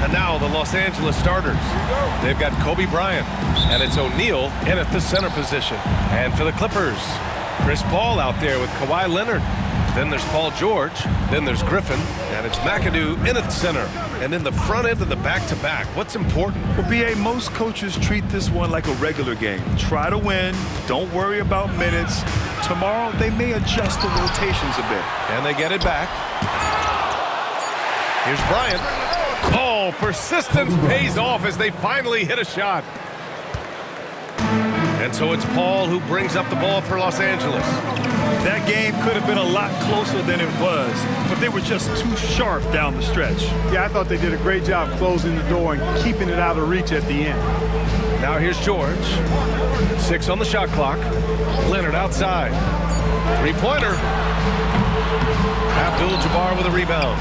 And now the Los Angeles starters. They've got Kobe Bryant, and it's O'Neal in at the center position. And for the Clippers, Chris Paul out there with Kawhi Leonard. Then there's Paul George. Then there's Griffin. And it's McAdoo in at center. And in the front end of the back-to-back, what's important? Well, B.A., most coaches treat this one like a regular game. Try to win. Don't worry about minutes. Tomorrow, they may adjust the rotations a bit. And they get it back. Here's Bryant. Oh, persistence pays off as they finally hit a shot. And so it's Paul who brings up the ball for Los Angeles. That game could have been a lot closer than it was, but they were just too sharp down the stretch. Yeah, I thought they did a great job closing the door and keeping it out of reach at the end. Now here's George. 6 on the shot clock. Leonard outside. Three-pointer. Abdul-Jabbar with a rebound.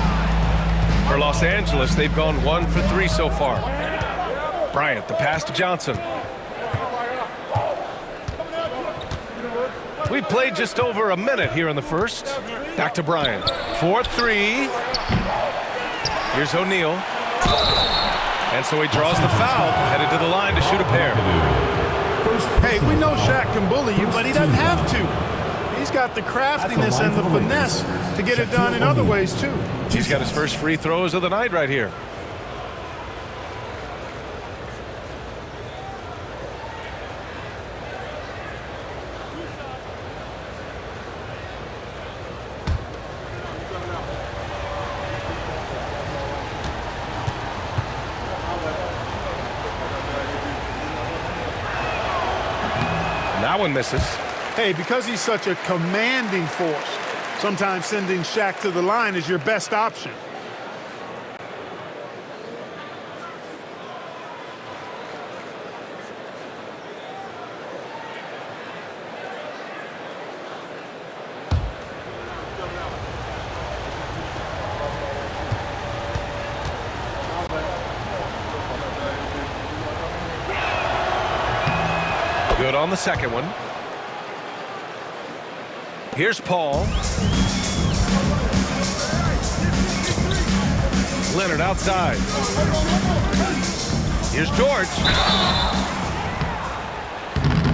For Los Angeles, they've gone 1 for 3 so far. Bryant, the pass to Johnson. We played just over a minute here in the first. Back to Bryant. 4-3. Here's O'Neal. And so he draws the foul, headed to the line to shoot a pair. Hey, we know Shaq can bully you, but he doesn't have to. He's got the craftiness and the finesse to get it done in other ways, too. He's got his first free throws of the night right here. That one misses. Hey, because he's such a commanding force, sometimes sending Shaq to the line is your best option. Good on the second one. Here's Paul. Leonard outside. Here's George.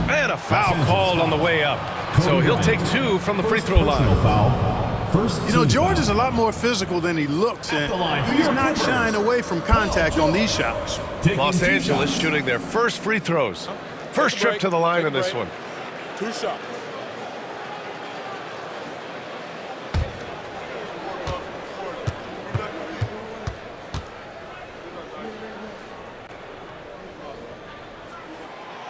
And a foul called on the way up. So he'll take 2 from the free throw line. You know, George is a lot more physical than he looks, and he's not shying away from contact on these shots. Los Angeles shooting their first free throws. First trip to the line in this one. 2 shots.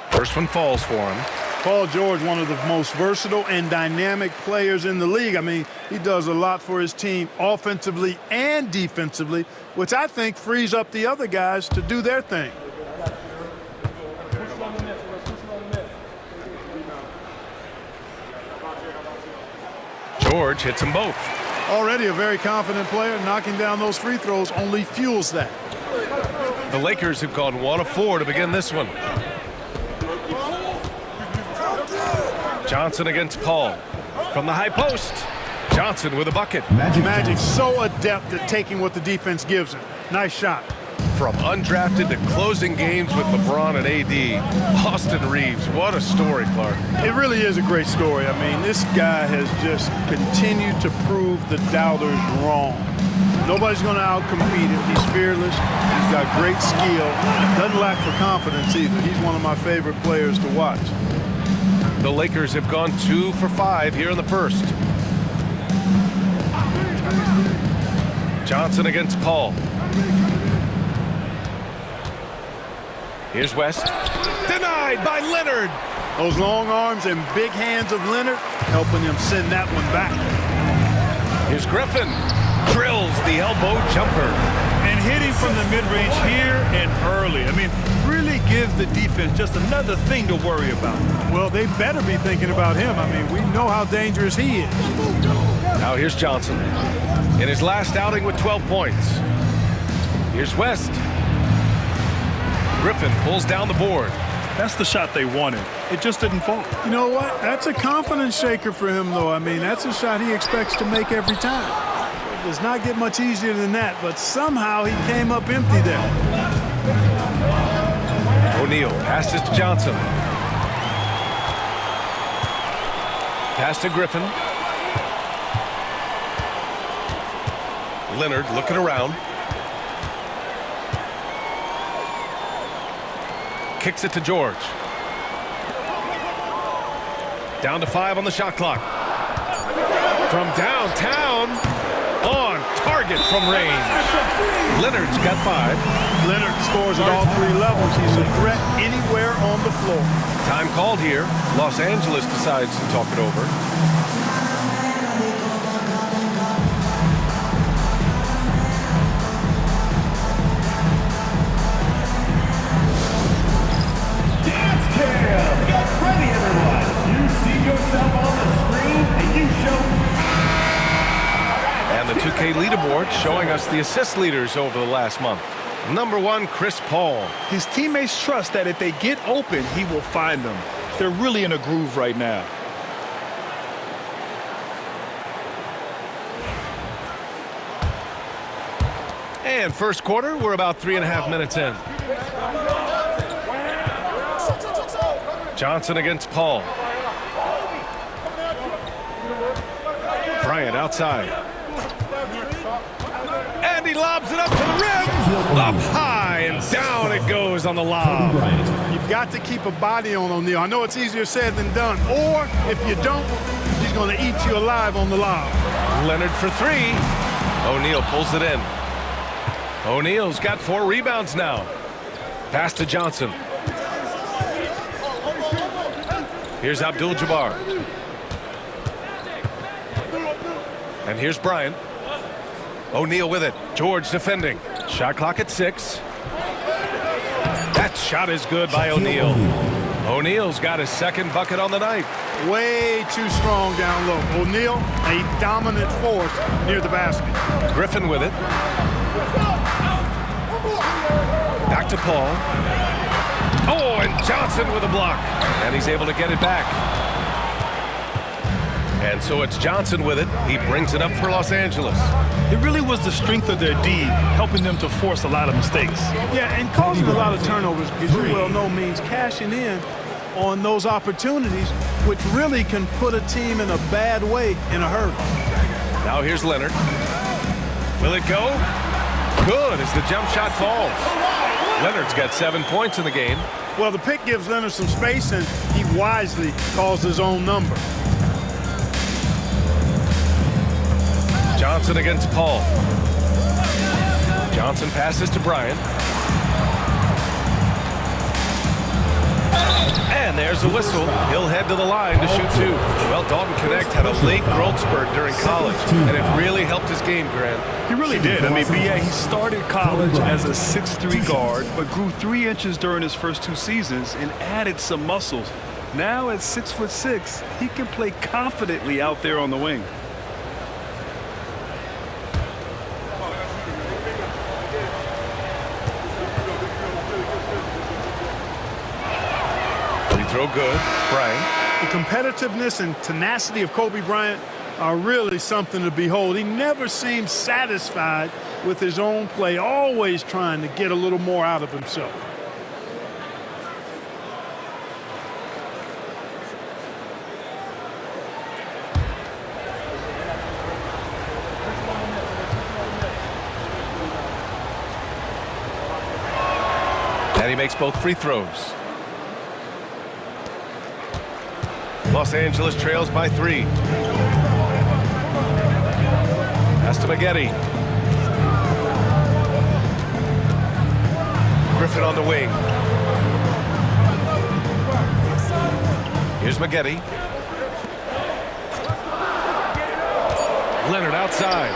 First one falls for him. Paul George, one of the most versatile and dynamic players in the league. I mean, he does a lot for his team offensively and defensively, which I think frees up the other guys to do their thing. George hits them both. Already a very confident player. Knocking down those free throws only fuels that. The Lakers have gone 1 of 4 to begin this one. Johnson against Paul. From the high post. Johnson with a bucket. Magic so adept at taking what the defense gives him. Nice shot. From undrafted to closing games with LeBron and AD, Austin Reeves, what a story, Clark. It really is a great story. I mean, this guy has just continued to prove the doubters wrong. Nobody's going to outcompete him. He's fearless. He's got great skill. Doesn't lack for confidence either. He's one of my favorite players to watch. The Lakers have gone 2 for 5 here in the first. Johnson against Paul. Here's West. Denied by Leonard. Those long arms and big hands of Leonard helping him send that one back. Here's Griffin. Drills the elbow jumper. And hitting from the mid-range here and early. I mean, really gives the defense just another thing to worry about. Well, they better be thinking about him. I mean, we know how dangerous he is. Now here's Johnson. In his last outing with 12 points. Here's West. Griffin pulls down the board. That's the shot they wanted. It just didn't fall. You know what? That's a confidence shaker for him, though. I mean, that's a shot he expects to make every time. does not get much easier than that, but somehow he came up empty there. O'Neal passes to Johnson. Pass to Griffin. Leonard looking around. Kicks it to George. Down to 5 on the shot clock. From downtown, on target from range. Leonard's got 5. Leonard scores at all 3 levels. He's a threat anywhere on the floor. Time called here. Los Angeles decides to talk it over. And the 2K leaderboard showing us the assist leaders over the last month. Number 1, Chris Paul. His teammates trust that if they get open, he will find them. They're really in a groove right now. And first quarter, we're about 3.5 minutes in. Johnson against Paul. Bryant outside. And he lobs it up to the rim. Up high and down it goes on the lob. You've got to keep a body on O'Neal. I know it's easier said than done. Or if you don't, he's going to eat you alive on the lob. Leonard for 3. O'Neal pulls it in. O'Neal's got 4 rebounds now. Pass to Johnson. Here's Abdul-Jabbar. And here's Bryant. O'Neal with it. George defending. Shot clock at 6. That shot is good by O'Neal. O'Neal's got his second bucket on the night. Way too strong down low. O'Neal, a dominant force near the basket. Griffin with it. Back to Paul. Oh, and Johnson with a block. And he's able to get it back. And so it's Johnson with it. He brings it up for Los Angeles. It really was the strength of their D helping them to force a lot of mistakes. Yeah, and causing a lot of turnovers, as you well know, means cashing in on those opportunities, which really can put a team in a bad way in a hurry. Now here's Leonard. Will it go? Good as the jump shot falls. Leonard's got 7 points in the game. Well, the pick gives Leonard some space, and he wisely calls his own number. Johnson against Paul. Johnson passes to Bryant. And there's the whistle. He'll head to the line to shoot 2. Well, Dalton Connect had a late growth spurt during college, and it really helped his game, Grant. He really did. I mean, B.A., he started college as a 6'3" guard, but grew 3 inches during his first 2 seasons and added some muscles. Now at 6'6", he can play confidently out there on the wing. Throw good, Bryant. The competitiveness and tenacity of Kobe Bryant are really something to behold. He never seems satisfied with his own play, always trying to get a little more out of himself. And he makes both free throws. Los Angeles trails by 3. Pass to Maggette. Griffin on the wing. Here's Maggette. Leonard outside.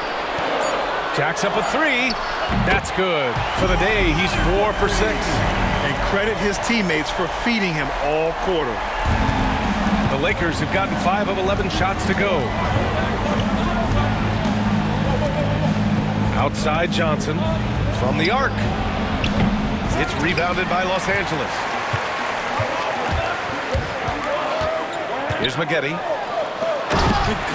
Jacks up a 3. That's good. For the day, he's 4 for 6. And credit his teammates for feeding him all quarter. The Lakers have gotten 5 of 11 shots to go. Outside Johnson from the arc. It's rebounded by Los Angeles. Here's Maggette.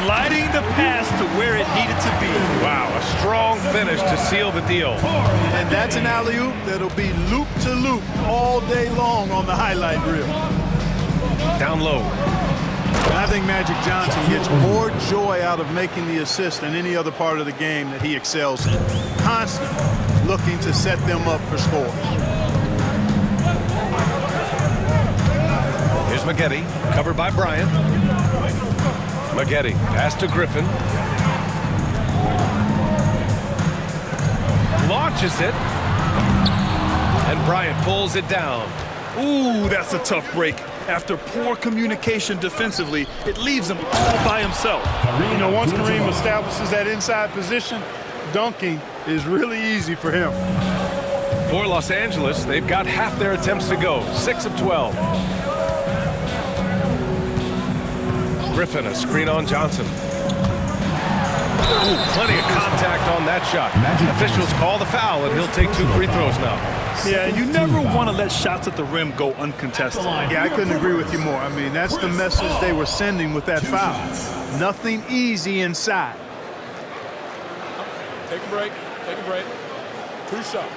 Gliding the pass to where it needed to be. Wow, a strong finish to seal the deal. And that's an alley-oop that'll be loop to loop all day long on the highlight reel. Down low. And I think Magic Johnson gets more joy out of making the assist than any other part of the game that he excels in. Constantly looking to set them up for scores. Here's Maggette, covered by Bryant. Maggette, pass to Griffin. Launches it. And Bryant pulls it down. Ooh, that's a tough break. After poor communication defensively, it leaves him all by himself. You know, once Kareem establishes that inside position, dunking is really easy for him. For Los Angeles, they've got half their attempts to go, 6 of 12. Griffin, a screen on Johnson. Ooh, plenty of contact on that shot. Officials call the foul, and he'll take 2 free throws now. Yeah, you never want to let shots at the rim go uncontested. Yeah, I couldn't agree with you more. I mean, that's the message they were sending with that foul. Nothing easy inside. Take a break. Take a break. 2 shots.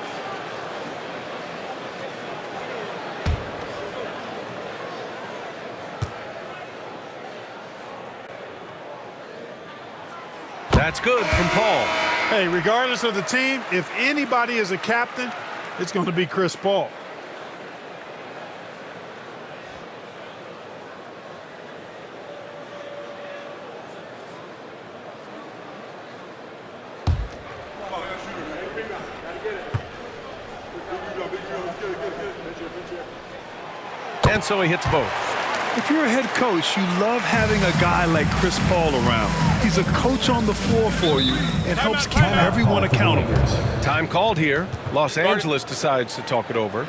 That's good from Paul. Hey, regardless of the team, if anybody is a captain, it's going to be Chris Paul. And so he hits both. If you're a head coach, you love having a guy like Chris Paul around. He's a coach on the floor for you and helps keep everyone accountable. Time called here. Los Angeles decides to talk it over.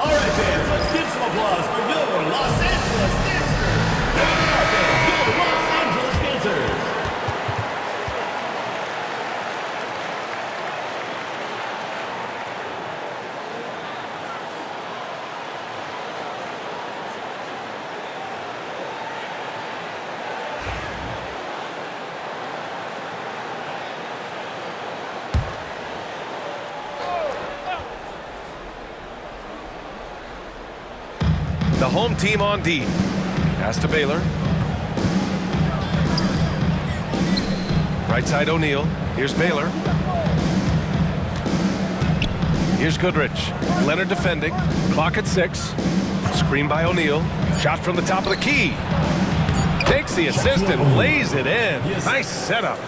All right, fans, let's give some applause for your Los Angeles Dancers. Your Los Angeles Dancers. The home team on D. Pass to Baylor. Right side O'Neal. Here's Baylor. Here's Goodrich. Leonard defending. Clock at 6. Screen by O'Neal. Shot from the top of the key. Takes the assist and lays it in. Nice setup.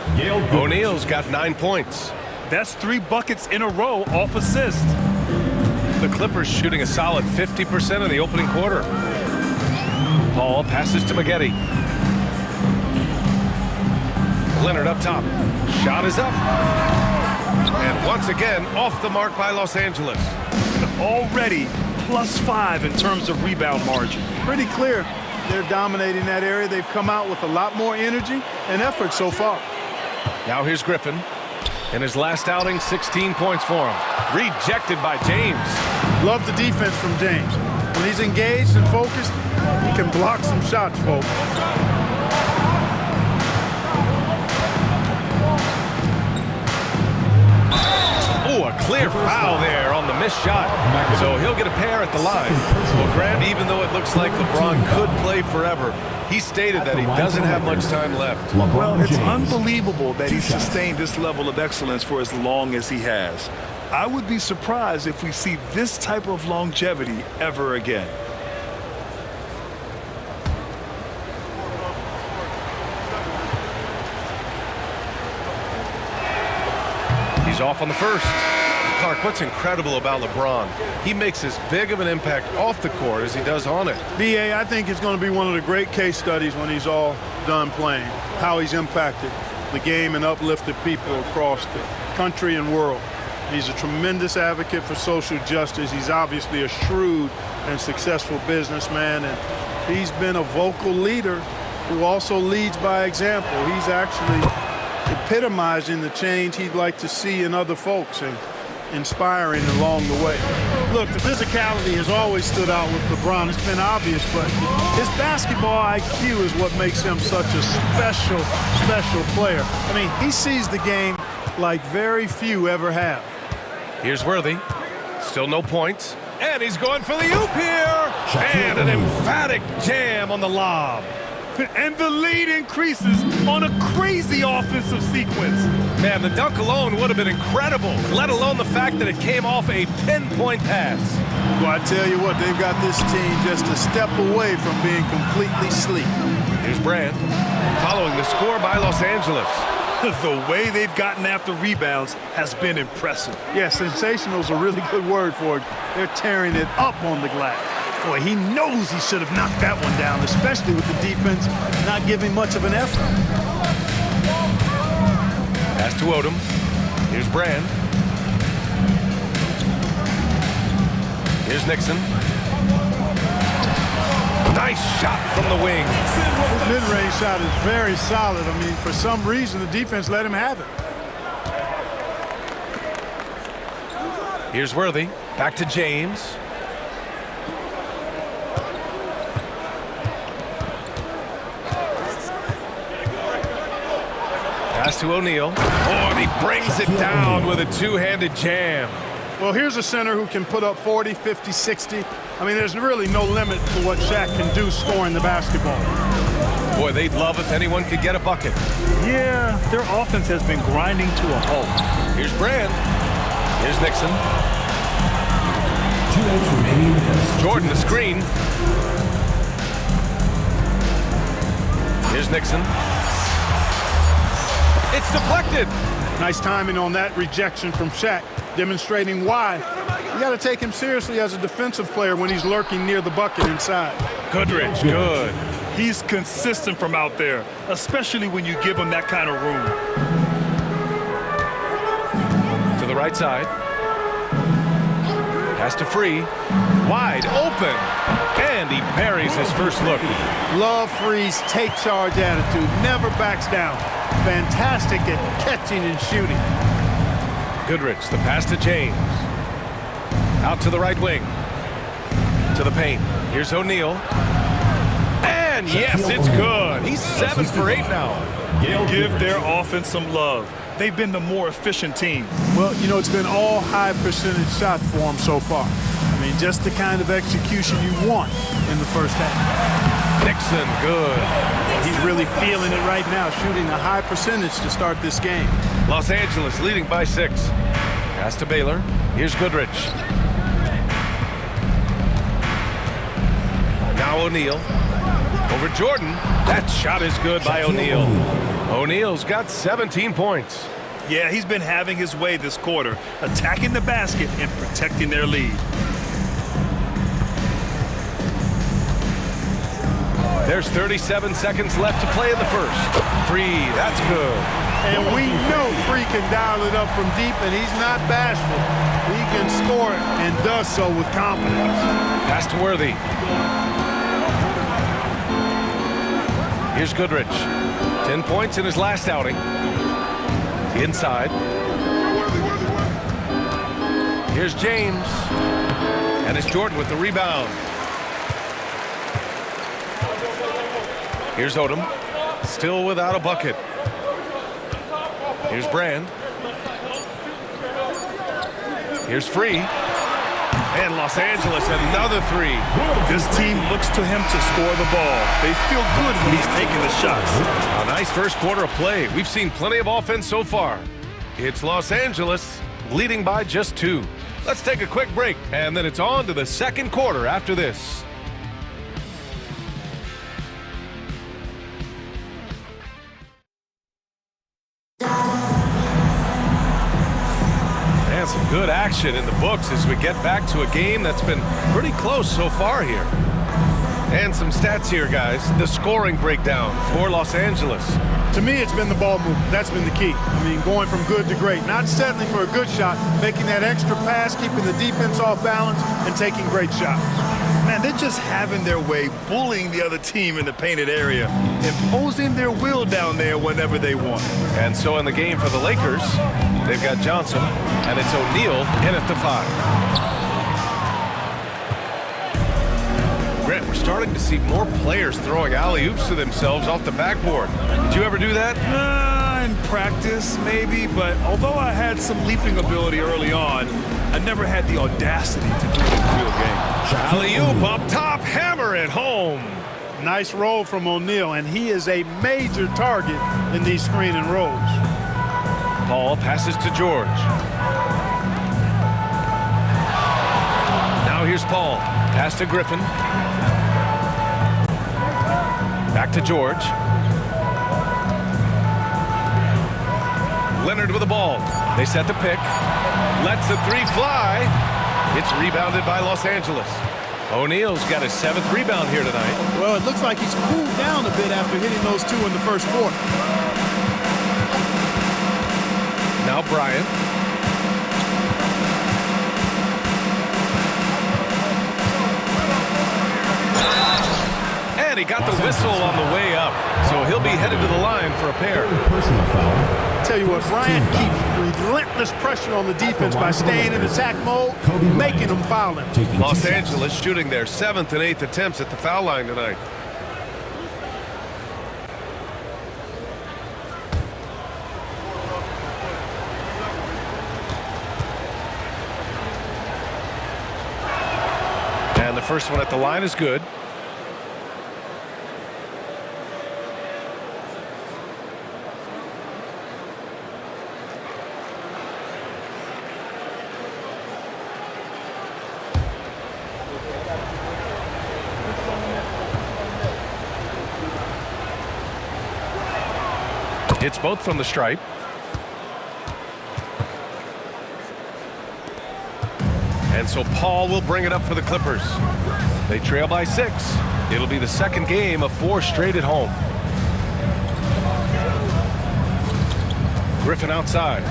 O'Neal's got 9 points. That's 3 buckets in a row off assist. The Clippers shooting a solid 50% in the opening quarter. Paul passes to Maggette. Leonard up top. Shot is up. And once again, off the mark by Los Angeles. Already +5 in terms of rebound margin. Pretty clear they're dominating that area. They've come out with a lot more energy and effort so far. Now here's Griffin. In his last outing, 16 points for him. Rejected by James. Love the defense from James. When he's engaged and focused, he can block some shots, folks. Oh, a clear foul there on the missed shot. So he'll get a pair at the line. Well, Grant, even though it looks like LeBron could play forever, he stated that he doesn't have much time left. Well, it's unbelievable that he's sustained this level of excellence for as long as he has. I would be surprised if we see this type of longevity ever again. He's off on the first. Clark, what's incredible about LeBron? He makes as big of an impact off the court as he does on it. B.A., I think it's going to be one of the great case studies when he's all done playing, how he's impacted the game and uplifted people across the country and world. He's a tremendous advocate for social justice. He's obviously a shrewd and successful businessman, and he's been a vocal leader who also leads by example. He's actually epitomizing the change he'd like to see in other folks and inspiring along the way. Look, the physicality has always stood out with LeBron. It's been obvious, but his basketball IQ is what makes him such a special, special player. I mean, he sees the game like very few ever have. Here's Worthy. Still no points. And he's going for the oop here. And an emphatic jam on the lob. And the lead increases on a crazy offensive sequence. Man, the dunk alone would have been incredible, let alone the fact that it came off a pinpoint pass. Well, I tell you what, they've got this team just a step away from being completely asleep. Here's Brand, following the score by Los Angeles. The way they've gotten after rebounds has been impressive. Yeah, sensational is a really good word for it. They're tearing it up on the glass. Boy, he knows he should have knocked that one down, especially with the defense not giving much of an effort. Pass to Odom. Here's Brand. Here's Nixon. Nice shot from the wing. His mid-range shot is very solid. I mean, for some reason, the defense let him have it. Here's Worthy. Back to James. Pass to O'Neal. Oh, and he brings it down with a two-handed jam. Well, here's a center who can put up 40, 50, 60. I mean, there's really no limit to what Shaq can do scoring the basketball. Boy, they'd love if anyone could get a bucket. Yeah, their offense has been grinding to a halt. Here's Brand. Here's Nixon. Jordan, the screen. Here's Nixon. It's deflected. Nice timing on that rejection from Shaq, demonstrating why you got to take him seriously as a defensive player when he's lurking near the bucket inside. Goodrich, good. He's consistent from out there, especially when you give him that kind of room. To the right side. Pass to Free. Wide open. And he buries his first look. Love Free's take charge attitude, never backs down. Fantastic at catching and shooting. Goodrich, the pass to James. Out to the right wing. To the paint. Here's O'Neal. And yes, it's good. He's 7 for 8 now. Give their offense some love. They've been the more efficient team. Well, you know, it's been all high percentage shots for him so far. I mean, just the kind of execution you want in the first half. Nixon, good. He's really feeling it right now, shooting a high percentage to start this game. Los Angeles leading by 6. Pass to Baylor. Here's Goodrich. Now O'Neal. Over Jordan. That shot is good by O'Neal. O'Neal's got 17 points. Yeah, he's been having his way this quarter, attacking the basket and protecting their lead. There's 37 seconds left to play in the first. Free, that's good. And we know Free can dial it up from deep, and he's not bashful. He can score it and does so with confidence. Pass to Worthy. Here's Goodrich. 10 points in his last outing. Inside. Here's James. And it's Jordan with the rebound. Here's Odom. Still without a bucket. Here's Brand. Here's Free. And Los Angeles, another 3. This team looks to him to score the ball. They feel good when he's taking the shots. A nice first quarter of play. We've seen plenty of offense so far. It's Los Angeles leading by just 2. Let's take a quick break, and then it's on to the second quarter after this. And some good action in the books as we get back to a game that's been pretty close so far here. And some stats here, guys. The scoring breakdown for Los Angeles. To me, it's been the ball movement. That's been the key. I mean, going from good to great. Not settling for a good shot, making that extra pass, keeping the defense off balance, and taking great shots. Man, And they're just having their way, bullying the other team in the painted area, imposing their will down there whenever they want. And so in the game for the Lakers, they've got Johnson, and it's O'Neal in at the 5. Grant, we're starting to see more players throwing alley-oops to themselves off the backboard. Did you ever do that? In practice, maybe, but although I had some leaping ability early on, I never had the audacity to do it in the real game. Alley-oop up top, hammer it home. Nice roll from O'Neal, and he is a major target in these screen and rolls. Paul passes to George. Now here's Paul. Pass to Griffin. Back to George. Leonard with the ball. They set the pick. Lets the 3 fly. It's rebounded by Los Angeles. O'Neal's got his 7th rebound here tonight. Well, it looks like he's cooled down a bit after hitting those 2 in the first quarter. Now Bryant. And he got the whistle on the way up, so he'll be headed to the line for a pair. Personal foul. Tell you what, Bryant keeps relentless pressure on the defense by staying in attack mode, making them foul him. Los Angeles shooting their 7th and 8th attempts at the foul line tonight. And the first one at the line is good. Hits both from the stripe. And so Paul will bring it up for the Clippers. They trail by 6. It'll be the second game of 4 straight at home. Griffin outside.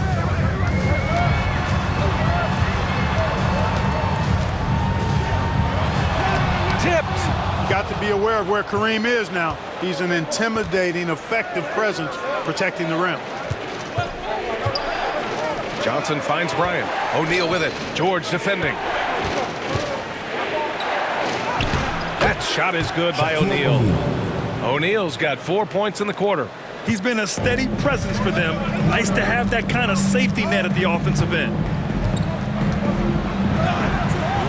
Tipped. Got to be aware of where Kareem is now. He's an intimidating, effective presence protecting the rim. Johnson finds Bryant. O'Neal with it. George defending. That shot is good by O'Neal. O'Neal's got 4 points in the quarter. He's been a steady presence for them. Nice to have that kind of safety net at the offensive end.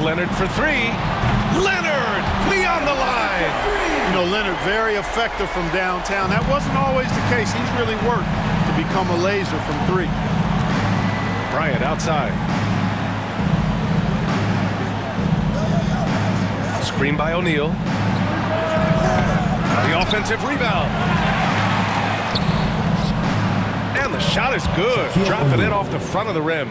Leonard for 3. Leonard beyond the line. You know, Leonard very effective from downtown. That wasn't always the case. He's really worked to become a laser from 3. Bryant outside. Screen by O'Neal. The offensive rebound. And the shot is good. Dropping it off the front of the rim.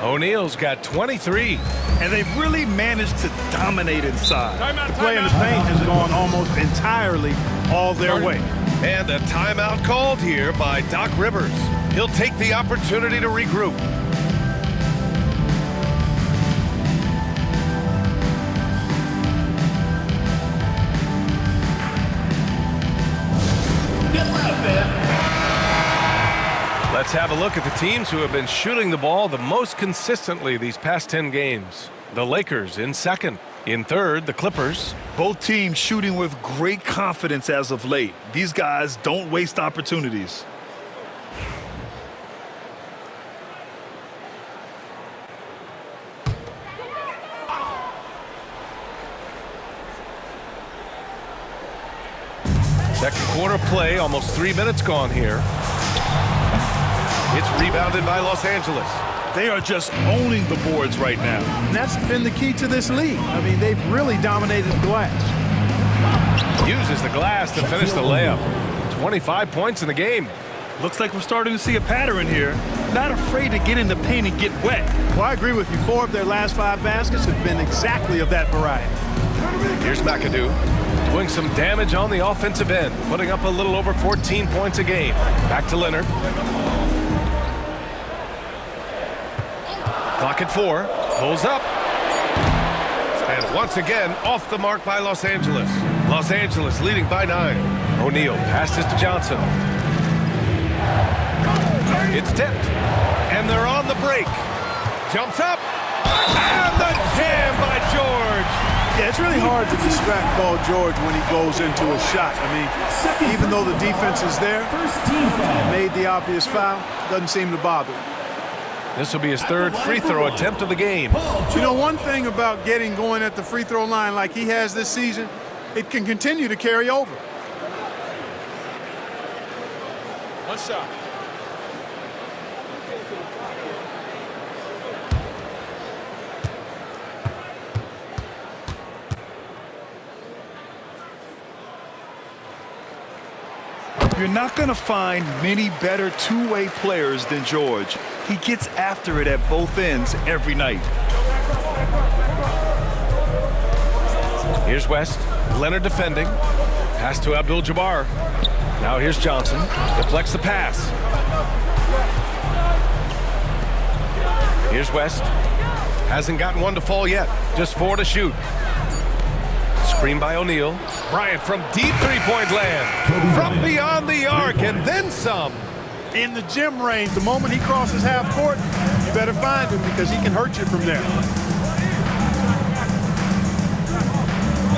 O'Neal's got 23. And they've really managed to dominate inside. Play in the paint has gone almost entirely all their way. And a timeout called here by Doc Rivers. He'll take the opportunity to regroup. Let's have a look at the teams who have been shooting the ball the most consistently these past 10 games. The Lakers in 2nd. In 3rd, the Clippers. Both teams shooting with great confidence as of late. These guys don't waste opportunities. Second quarter play, almost 3 minutes gone here. It's rebounded by Los Angeles. They are just owning the boards right now. And that's been the key to this league. I mean, they've really dominated the glass. Uses the glass to finish the layup. 25 points in the game. Looks like we're starting to see a pattern here. Not afraid to get in the paint and get wet. Well, I agree with you. 4 of their last 5 baskets have been exactly of that variety. Here's McAdoo doing some damage on the offensive end, putting up a little over 14 points a game. Back to Leonard. Clock at 4. Pulls up. And once again, off the mark by Los Angeles. Los Angeles leading by 9. O'Neal passes to Johnson. It's tipped. And they're on the break. Jumps up. And the jam by George. Yeah, it's really hard to distract Paul George when he goes into a shot. I mean, even though the defense is there, made the obvious foul, doesn't seem to bother him. This will be his third free throw attempt of the game. You know, one thing about getting going at the free throw line like he has this season, it can continue to carry over. One shot. You're not going to find many better two-way players than George. He gets after it at both ends every night. Here's West. Leonard defending. Pass to Abdul-Jabbar. Now here's Johnson. Deflects the pass. Here's West. Hasn't gotten one to fall yet. Just 4 to shoot. Screen by O'Neal. Bryant from deep three-point land. From beyond the arc and then some. In the gym range, the moment he crosses half court, you better find him because he can hurt you from there.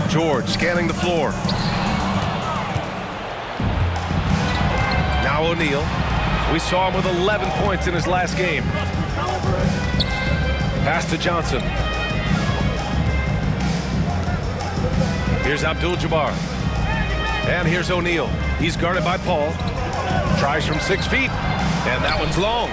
George scanning the floor. Now O'Neal. We saw him with 11 points in his last game. Pass to Johnson. Here's Abdul-Jabbar. And here's O'Neal. He's guarded by Paul. Tries from 6 feet. And that one's long.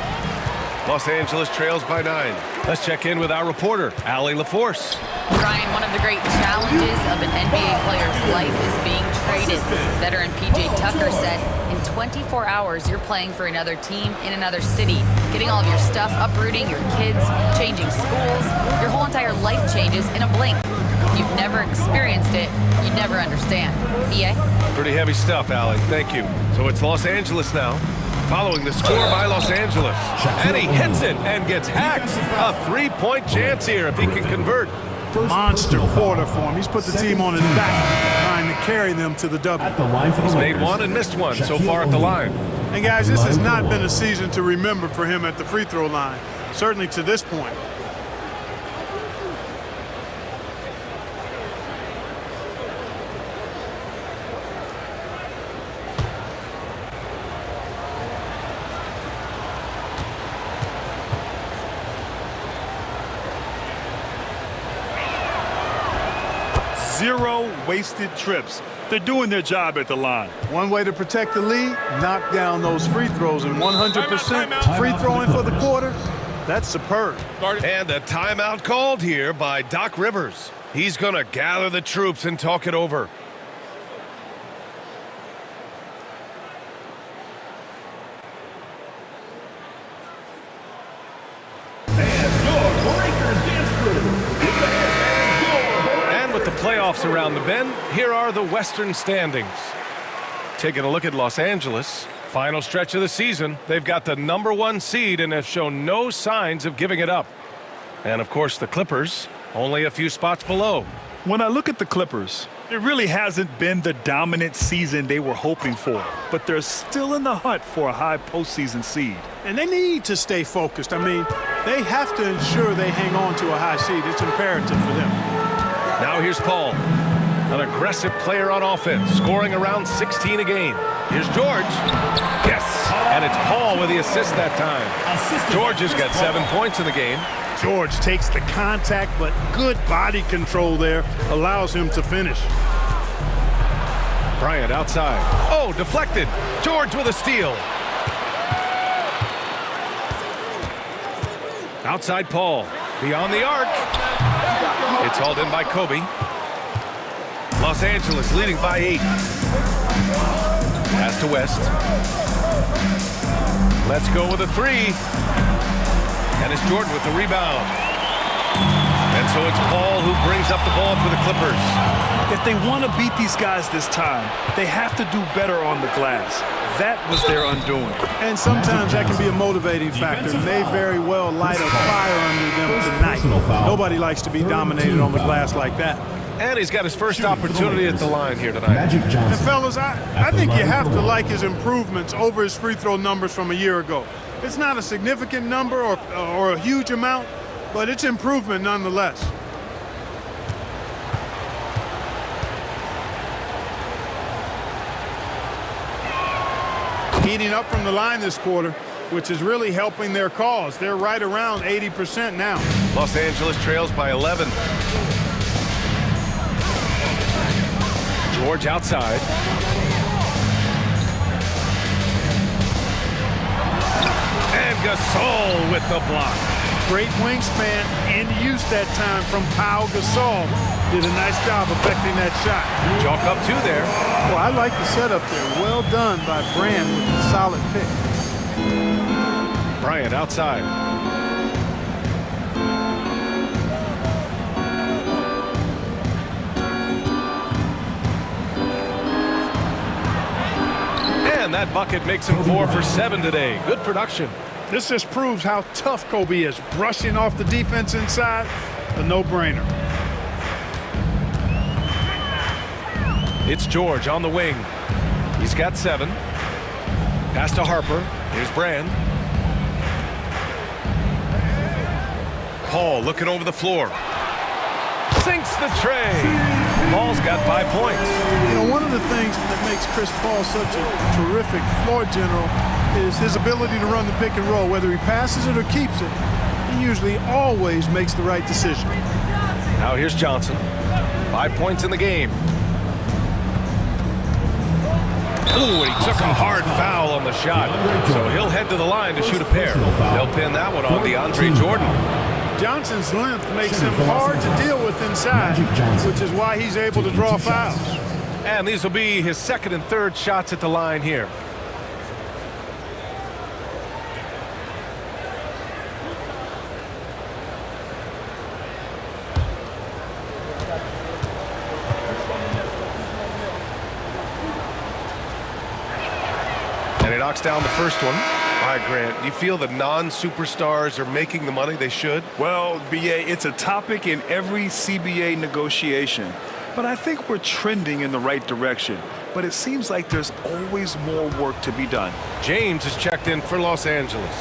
Los Angeles trails by 9. Let's check in with our reporter, Allie LaForce. Brian, one of the great challenges of an NBA player's life is being traded. Veteran P.J. Tucker said, in 24 hours, you're playing for another team in another city, getting all of your stuff, uprooting your kids, changing schools. Your whole entire life changes in a blink. If you've never experienced it, you never understand. EA? Pretty heavy stuff, Allie. Thank you. So it's Los Angeles now. Following the score by Los Angeles. And he hits it and gets hacked. A 3-point chance here if he can convert. Monster quarter for him. He's put the team on his back, trying to carry them to the W. He's made one and missed one so far at the line. And guys, this has not been a season to remember for him at the free throw line, certainly to this point. Zero wasted trips. They're doing their job at the line. One way to protect the lead, knock down those free throws, and 100% free throwing for the quarter, that's superb. And a timeout called here by Doc Rivers. He's going to gather the troops and talk it over. Playoffs around the bend, here are the Western standings. Taking a look at Los Angeles, final stretch of the season, they've got the #1 seed and have shown no signs of giving it up. And of course the Clippers, only a few spots below. When I look at the Clippers, it really hasn't been the dominant season they were hoping for, but they're still in the hunt for a high postseason seed. And they need to stay focused. I mean, they have to ensure they hang on to a high seed. It's imperative for them. Now here's Paul, an aggressive player on offense, scoring around 16 a game. Here's George. Yes, and it's Paul with the assist that time. George has got 7 points in the game. George takes the contact, but good body control there allows him to finish. Bryant outside. Oh, deflected. George with a steal. Outside Paul. Beyond the arc. It's hauled in by Kobe. Los Angeles leading by 8. Pass to West. Let's go with a 3. And it's Jordan with the rebound. And so it's Paul who brings up the ball for the Clippers. If they want to beat these guys this time, they have to do better on the glass. That was their undoing. And sometimes that can be a motivating factor. May very well light a fire under them tonight. Nobody likes to be dominated on the glass like that. And he's got his first opportunity at the line here tonight. And fellas, I think you have to like his improvements over his free throw numbers from a year ago. It's not a significant number or a huge amount, but it's improvement nonetheless. Heating up from the line this quarter, which is really helping their cause. They're right around 80% now. Los Angeles trails by 11. George outside. And Gasol with the block. Great wingspan in use that time from Pau Gasol. Did a nice job affecting that shot. Chalk up two there. Well, I like the setup there. Well done by Brand with a solid pick. Bryant outside. And that bucket makes him 4 for 7 today. Good production. This just proves how tough Kobe is. Brushing off the defense inside, a no-brainer. It's George on the wing. He's got 7. Pass to Harper. Here's Brand. Paul looking over the floor. Sinks the tray. Paul's got 5 points. You know, one of the things that makes Chris Paul such a terrific floor general is his ability to run the pick and roll. Whether he passes it or keeps it, he usually always makes the right decision. Now here's Johnson. 5 points in the game. Ooh, and he took a hard foul on the shot. So he'll head to the line to shoot a pair. They'll pin that one on DeAndre Jordan. Johnson's length makes him hard to deal with inside, which is why he's able to draw fouls. And these will be his second and third shots at the line here. And he knocks down the first one. All right, Grant, do you feel the non-superstars are making the money they should? Well, BA, it's a topic in every CBA negotiation. But I think we're trending in the right direction. But it seems like there's always more work to be done. James is checked in for Los Angeles.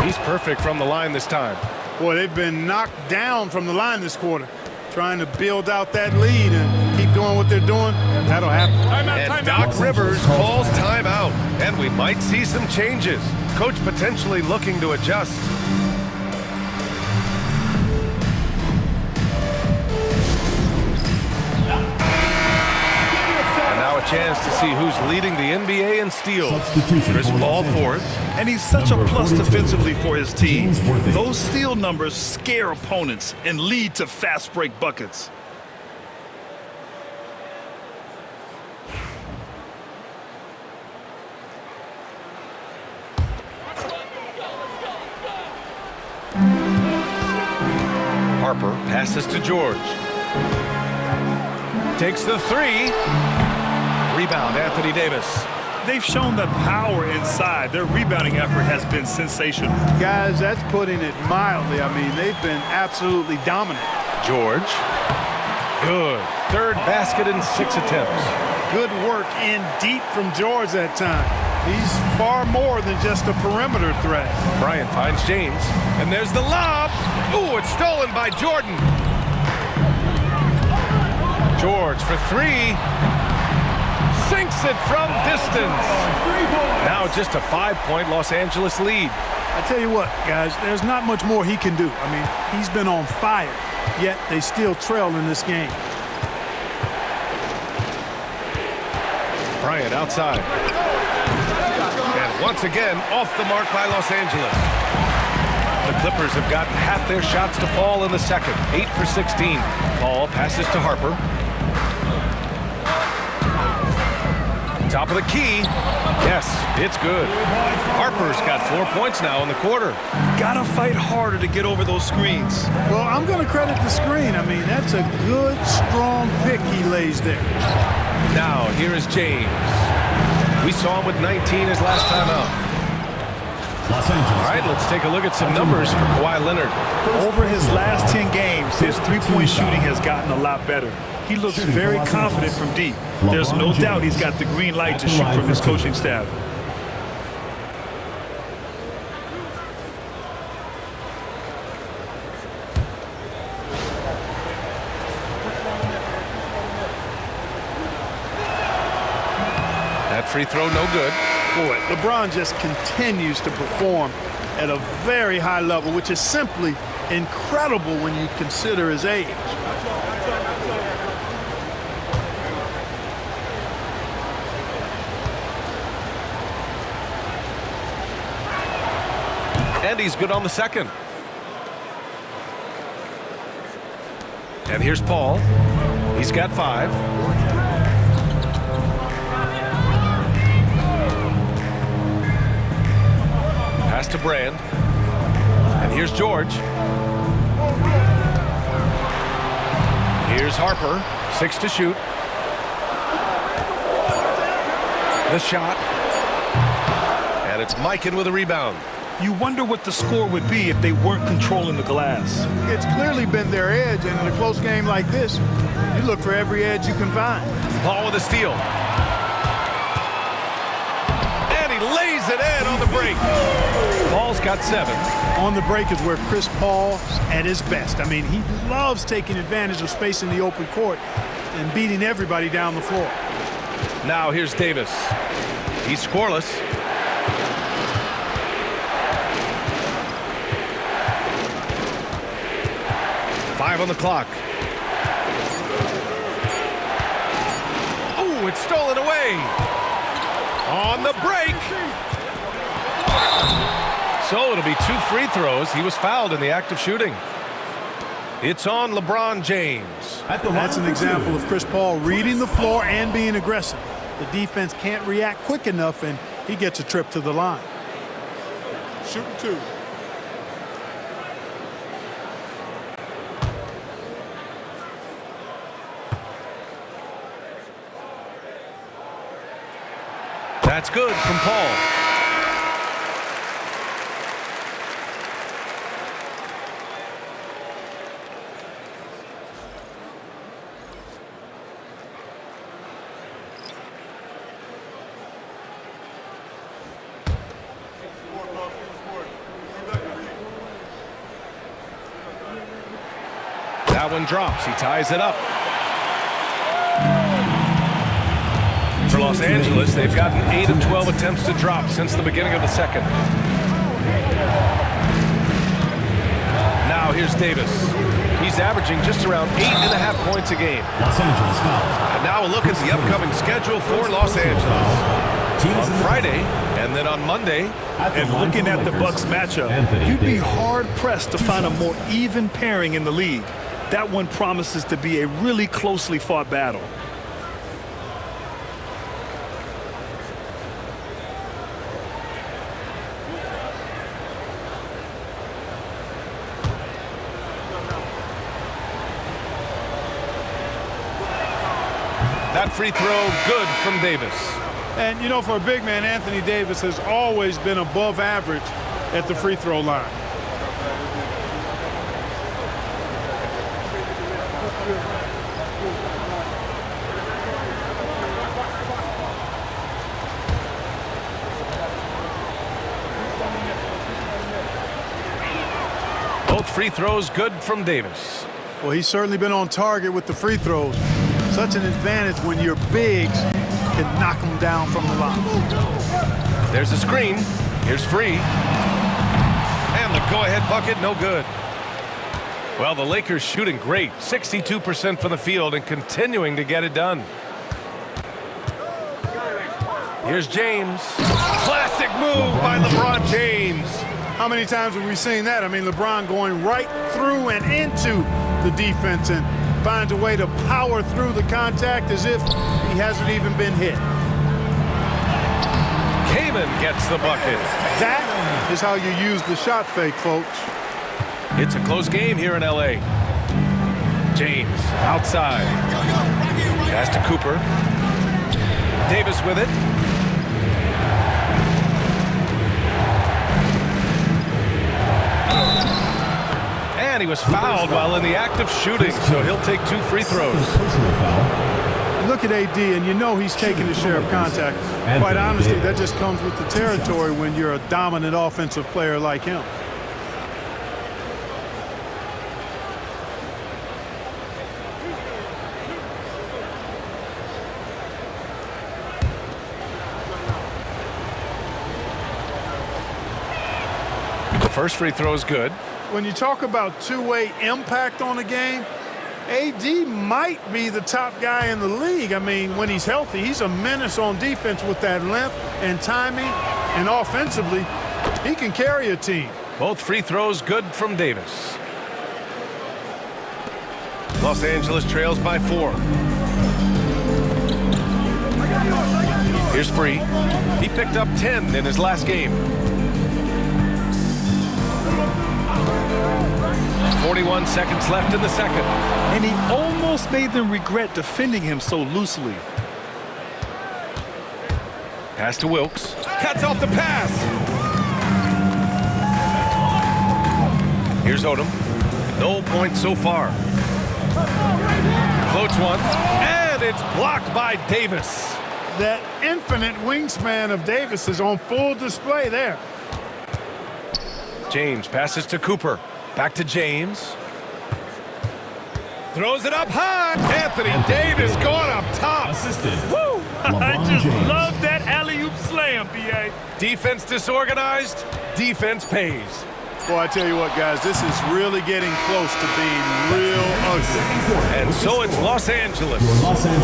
He's perfect from the line this time. Boy, they've been knocked down from the line this quarter. Trying to build out that lead and keep doing what they're doing. That'll happen. And Doc Rivers calls timeout. And we might see some changes. Coach potentially looking to adjust. A chance to see who's leading the NBA in steals. Chris Paul fourth. And he's such a plus defensively for his team. Those steal numbers scare opponents and lead to fast break buckets. Harper passes to George. Takes the three. Rebound, Anthony Davis. They've shown the power inside. Their rebounding effort has been sensational. Guys, that's putting it mildly. I mean, they've been absolutely dominant. George. Good. Third basket in 6 attempts. Good work in deep from George that time. He's far more than just a perimeter threat. Bryant finds James. And there's the lob. Ooh, it's stolen by Jordan. George for 3. Sinks it from distance. Now just a 5-point Los Angeles lead. I tell you what, guys, there's not much more he can do. I mean, he's been on fire, yet they still trail in this game. Bryant outside. And once again, off the mark by Los Angeles. The Clippers have gotten half their shots to fall in the second. 8 for 16. Paul passes to Harper. Top of the key. Yes, it's good. Harper's got 4 points now in the quarter. Gotta fight harder to get over those screens. Well, I'm going to credit the screen. I mean, that's a good, strong pick he lays there. Now, here is James. We saw him with 19 his last time out. All right, let's take a look at some numbers for Kawhi Leonard. Over his last 10 games, his three-point shooting has gotten a lot better. He looks very confident from deep. There's no doubt he's got the green light to shoot from his coaching staff. That free throw, no good. Boy, LeBron just continues to perform at a very high level, which is simply incredible when you consider his age. And he's good on the second. And here's Paul. He's got 5. Pass to Brand. And here's George. Here's Harper. 6 to shoot. The shot. And it's Mikan with a rebound. You wonder what the score would be if they weren't controlling the glass. It's clearly been their edge, and in a close game like this, you look for every edge you can find. Paul with a steal. And he lays it in on the break. Paul's got 7. On the break is where Chris Paul's at his best. I mean, he loves taking advantage of space in the open court and beating everybody down the floor. Now here's Davis. He's scoreless. Five on the clock. Oh, it's stolen away. On the break. So it'll be 2 free throws. He was fouled in the act of shooting. It's on LeBron James. That's an example of Chris Paul reading the floor and being aggressive. The defense can't react quick enough, and he gets a trip to the line. Shooting 2. That's good from Paul. That one drops. He ties it up. For Los Angeles, they've gotten 8 of 12 attempts to drop since the beginning of the second. Now here's Davis. He's averaging just around 8.5 points a game. And now a look at the upcoming schedule for Los Angeles. On Friday, and then on Monday. And looking at the Bucks matchup, you'd be hard-pressed to find a more even pairing in the league. That one promises to be a really closely fought battle. That free throw, good from Davis. And, you know, for a big man, Anthony Davis has always been above average at the free throw line. Both free throws good from Davis. Well, he's certainly been on target with the free throws. Such an advantage when your bigs can knock them down from the line. There's a screen. Here's free. And the go-ahead bucket, no good. Well, the Lakers shooting great. 62% from the field and continuing to get it done. Here's James. Classic move by LeBron James. How many times have we seen that? I mean, LeBron going right through and into the defense and finds a way to power through the contact as if he hasn't even been hit. Kamen gets the bucket. That is how you use the shot fake, folks. It's a close game here in L.A. James outside. Pass to Cooper. Davis with it. And he was fouled while in the act of shooting, so he'll take 2 free throws. Look at AD, and you know he's taking his share of contact. Quite honestly, that just comes with the territory when you're a dominant offensive player like him. The first free throw is good. When you talk about two-way impact on a game, AD might be the top guy in the league. I mean, when he's healthy, he's a menace on defense with that length and timing, and offensively, he can carry a team. Both free throws good from Davis. Los Angeles trails by 4. Here's Free. He picked up 10 in his last game. 41 seconds left in the second. And he almost made them regret defending him so loosely. Pass to Wilkes. Cuts off the pass. Here's Odom. No points so far. Floats one. And it's blocked by Davis. That infinite wingspan of Davis is on full display there. James passes to Cooper. Back to James. Throws it up high. Anthony Davis going up top. Woo! I just love that alley-oop slam, B.A. Defense disorganized. Defense pays. Boy, I tell you what, guys, this is really getting close to being real ugly. And so it's Los Angeles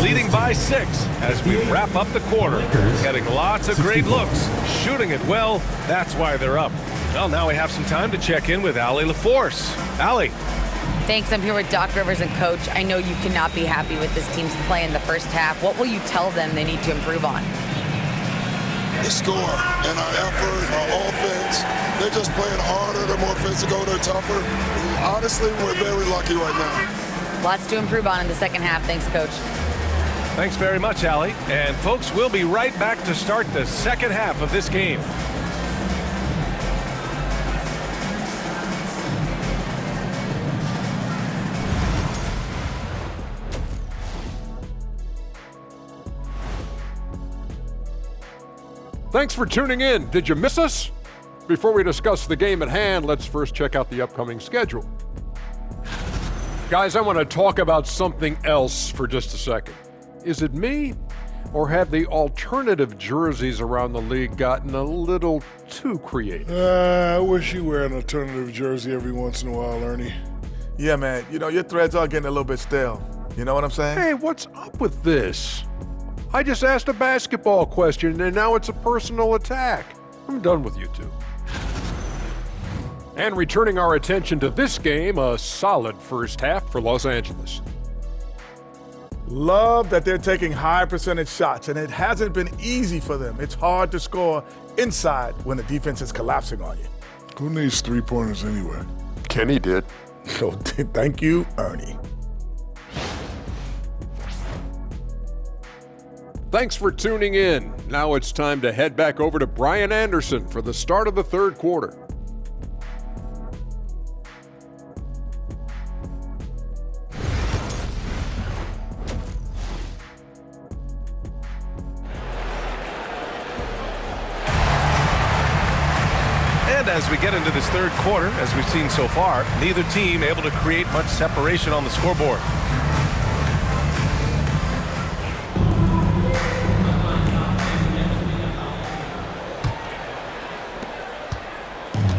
leading by 6 as we wrap up the quarter. Getting lots of great looks. Shooting it well. That's why they're up. Well, now we have some time to check in with Allie LaForce. Allie. Thanks. I'm here with Doc Rivers and Coach. I know you cannot be happy with this team's play in the first half. What will you tell them they need to improve on? The score and our effort, our offense. They're just playing harder. They're more physical. They're tougher. Honestly, we're very lucky right now. Lots to improve on in the second half. Thanks, Coach. Thanks very much, Allie. And, folks, we'll be right back to start the second half of this game. Thanks for tuning in. Did you miss us? Before we discuss the game at hand, let's first check out the upcoming schedule. Guys, I want to talk about something else for just a second. Is it me, or have the alternative jerseys around the league gotten a little too creative? I wish you wear an alternative jersey every once in a while, Ernie. Yeah, man. You know, your threads are getting a little bit stale. You know what I'm saying? Hey, what's up with this? I just asked a basketball question, and now it's a personal attack. I'm done with you two. And returning our attention to this game, a solid first half for Los Angeles. Love that they're taking high percentage shots, and it hasn't been easy for them. It's hard to score inside when the defense is collapsing on you. Who needs three-pointers anyway? Kenny did. So thank you, Ernie. Thanks for tuning in. Now it's time to head back over to Brian Anderson for the start of the third quarter. And as we get into this third quarter, as we've seen so far, neither team able to create much separation on the scoreboard.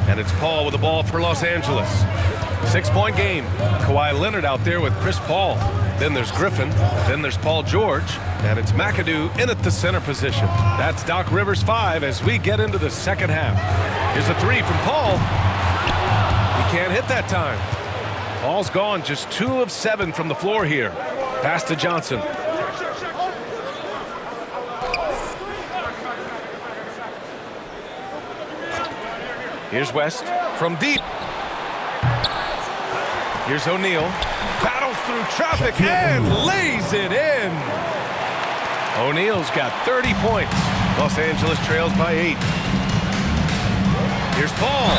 And it's Paul with the ball for Los Angeles. 6-point game. Kawhi Leonard out there with Chris Paul. Then there's Griffin. Then there's Paul George. And it's McAdoo in at the center position. That's Doc Rivers 5 as we get into the second half. Here's a 3 from Paul. He can't hit that time. Paul's gone just 2 of 7 from the floor here. Pass to Johnson. Here's West from deep. Here's O'Neal. Paddles through traffic and lays it in. O'Neal's got 30 points. Los Angeles trails by 8. Here's Paul.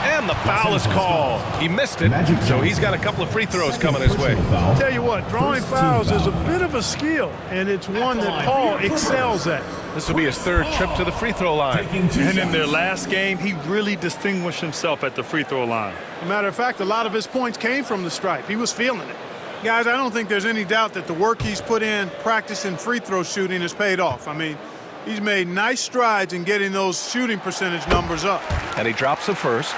And the foul is called. He missed it, so he's got a couple of free throws coming his way. Tell you what, drawing fouls is a bit of a skill, and it's one that Paul excels at. This will be his 3rd trip to the free throw line. And in their last game, he really distinguished himself at the free throw line. As a matter of fact, a lot of his points came from the stripe. He was feeling it. Guys, I don't think there's any doubt that the work he's put in practicing free throw shooting has paid off. I mean, he's made nice strides in getting those shooting percentage numbers up. And he drops the first.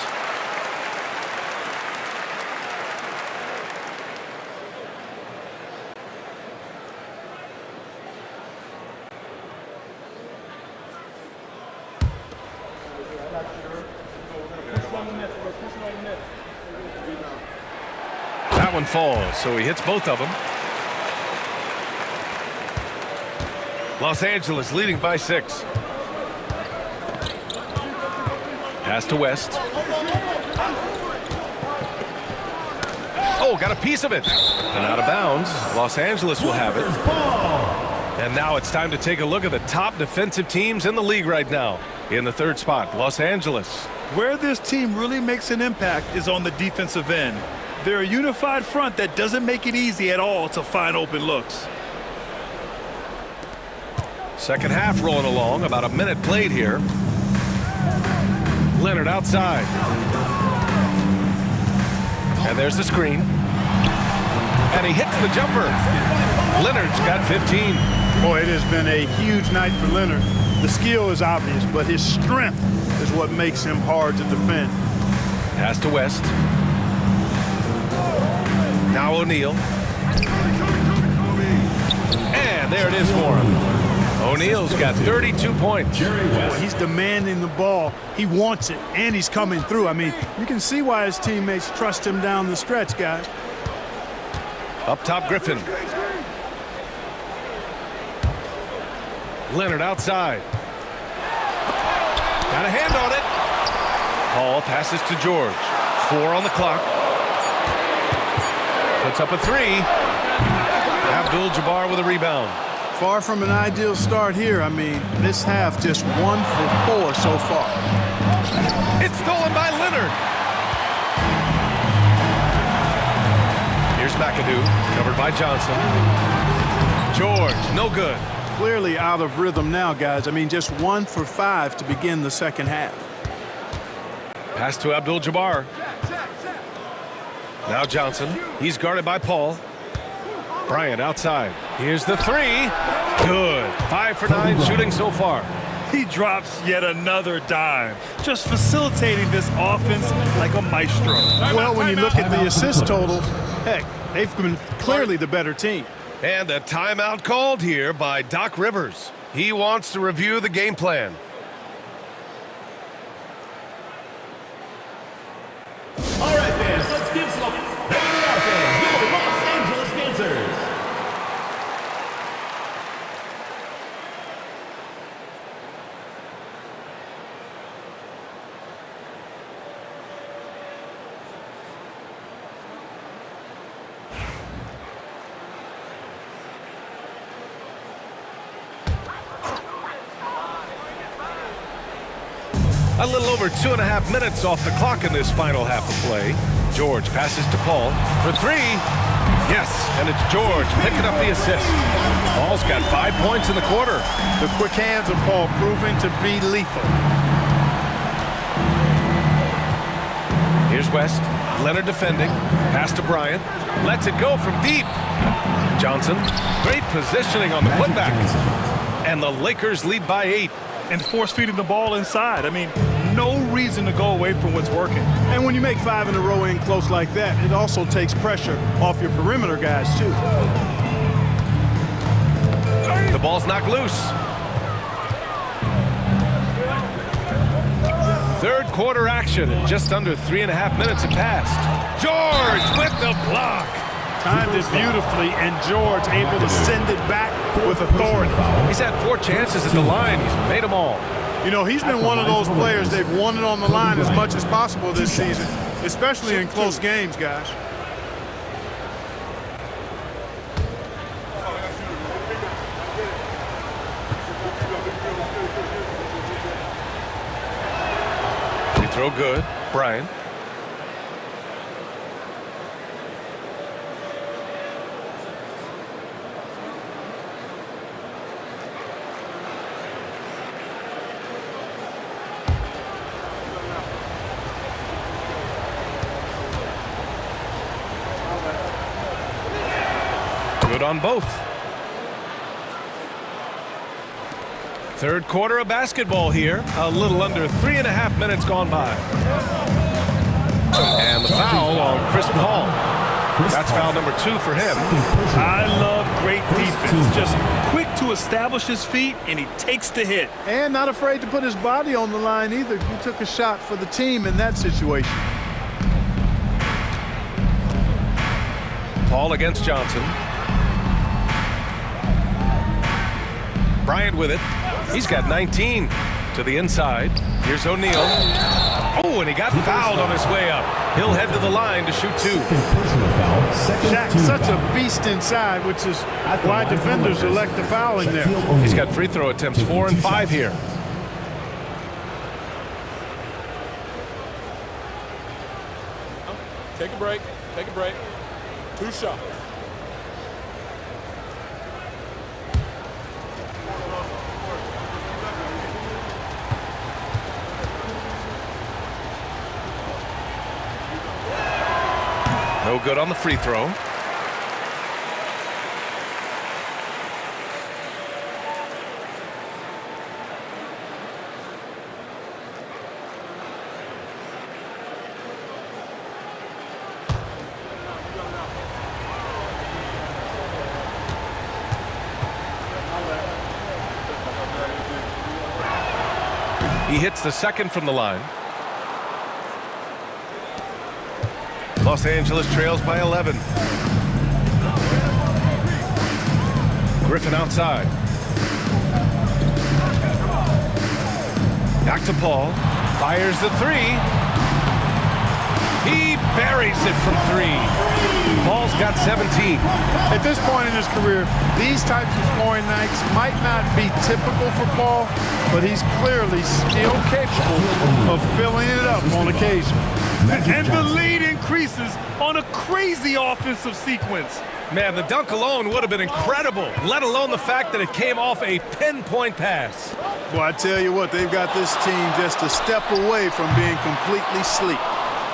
That one falls, so he hits both of them. Los Angeles leading by 6. Pass to West. Oh, got a piece of it. And out of bounds. Los Angeles will have it. And now it's time to take a look at the top defensive teams in the league right now. In the 3rd spot, Los Angeles. Where this team really makes an impact is on the defensive end. They're a unified front that doesn't make it easy at all to find open looks. Second half rolling along, about a minute played here. Leonard outside. And there's the screen. And he hits the jumper. Leonard's got 15. Boy, it has been a huge night for Leonard. The skill is obvious, but his strength is what makes him hard to defend. Pass to West. Now O'Neal. And there it is for him. O'Neal's got 32 points. Boy, he's demanding the ball. He wants it, and he's coming through. I mean, you can see why his teammates trust him down the stretch, guys. Up top, Griffin. Leonard outside. Got a hand on it. Paul passes to George. 4 on the clock. Puts up a 3. Abdul-Jabbar with a rebound. Far from an ideal start here. I mean, this half just 1 for 4 so far. It's stolen by Leonard. Here's McAdoo, covered by Johnson. George, no good. Clearly out of rhythm now, guys. I mean, just 1 for 5 to begin the second half. Pass to Abdul-Jabbar. Now Johnson. He's guarded by Paul. Bryant outside. Here's the 3. Good. 5 for 9 shooting so far. He drops yet another dime, just facilitating this offense like a maestro. Well, when you look at the assist totals, heck, they've been clearly the better team. And a timeout called here by Doc Rivers. He wants to review the game plan. All right, fans, let's give some applause. Your Los Angeles Dancers. A little over 2.5 minutes off the clock in this final half of play. George passes to Paul for 3. Yes, and it's George picking up the assist. Paul's got 5 points in the quarter. The quick hands of Paul proving to be lethal. Here's West. Leonard defending. Pass to Bryant. Lets it go from deep. Johnson. Great positioning on the putback. And the Lakers lead by 8. And force feeding the ball inside. I mean, no reason to go away from what's working. And when you make 5 in a row in close like that, it also takes pressure off your perimeter guys, too. The ball's knocked loose. Third quarter action. Just under 3.5 minutes have passed. George with the block. Timed it beautifully, and George able to send it back with authority. He's had 4 chances at the line. He's made them all. You know, he's been one of those players, they've won it on the line as much as possible this season, especially in close games, guys. Free throw good. Bryant. Good on both. Third quarter of basketball here. A little under 3.5 minutes gone by. And the foul on Chris Paul. That's foul number 2 for him. I love great defense. Just quick to establish his feet, and he takes the hit. And not afraid to put his body on the line either. He took a shot for the team in that situation. Paul against Johnson. Bryant with it. He's got 19 to the inside. Here's O'Neal. Oh, and he got fouled on his way up. He'll head to the line to shoot 2. Shaq's such a beast inside, which is why defenders elect the fouling there. He's got free throw attempts 4 and 5 here. Take a break. Take a break. 2 shots. No good on the free throw. He hits the second from the line. Los Angeles trails by 11. Griffin outside. Back to Paul. Fires the 3. He buries it from 3. Paul's got 17. At this point in his career, these types of scoring nights might not be typical for Paul, but he's clearly still capable of filling it up on occasion. And the lead increases on a crazy offensive sequence. Man, the dunk alone would have been incredible, let alone the fact that it came off a pinpoint pass. Well, I tell you what, they've got this team just a step away from being completely sleep.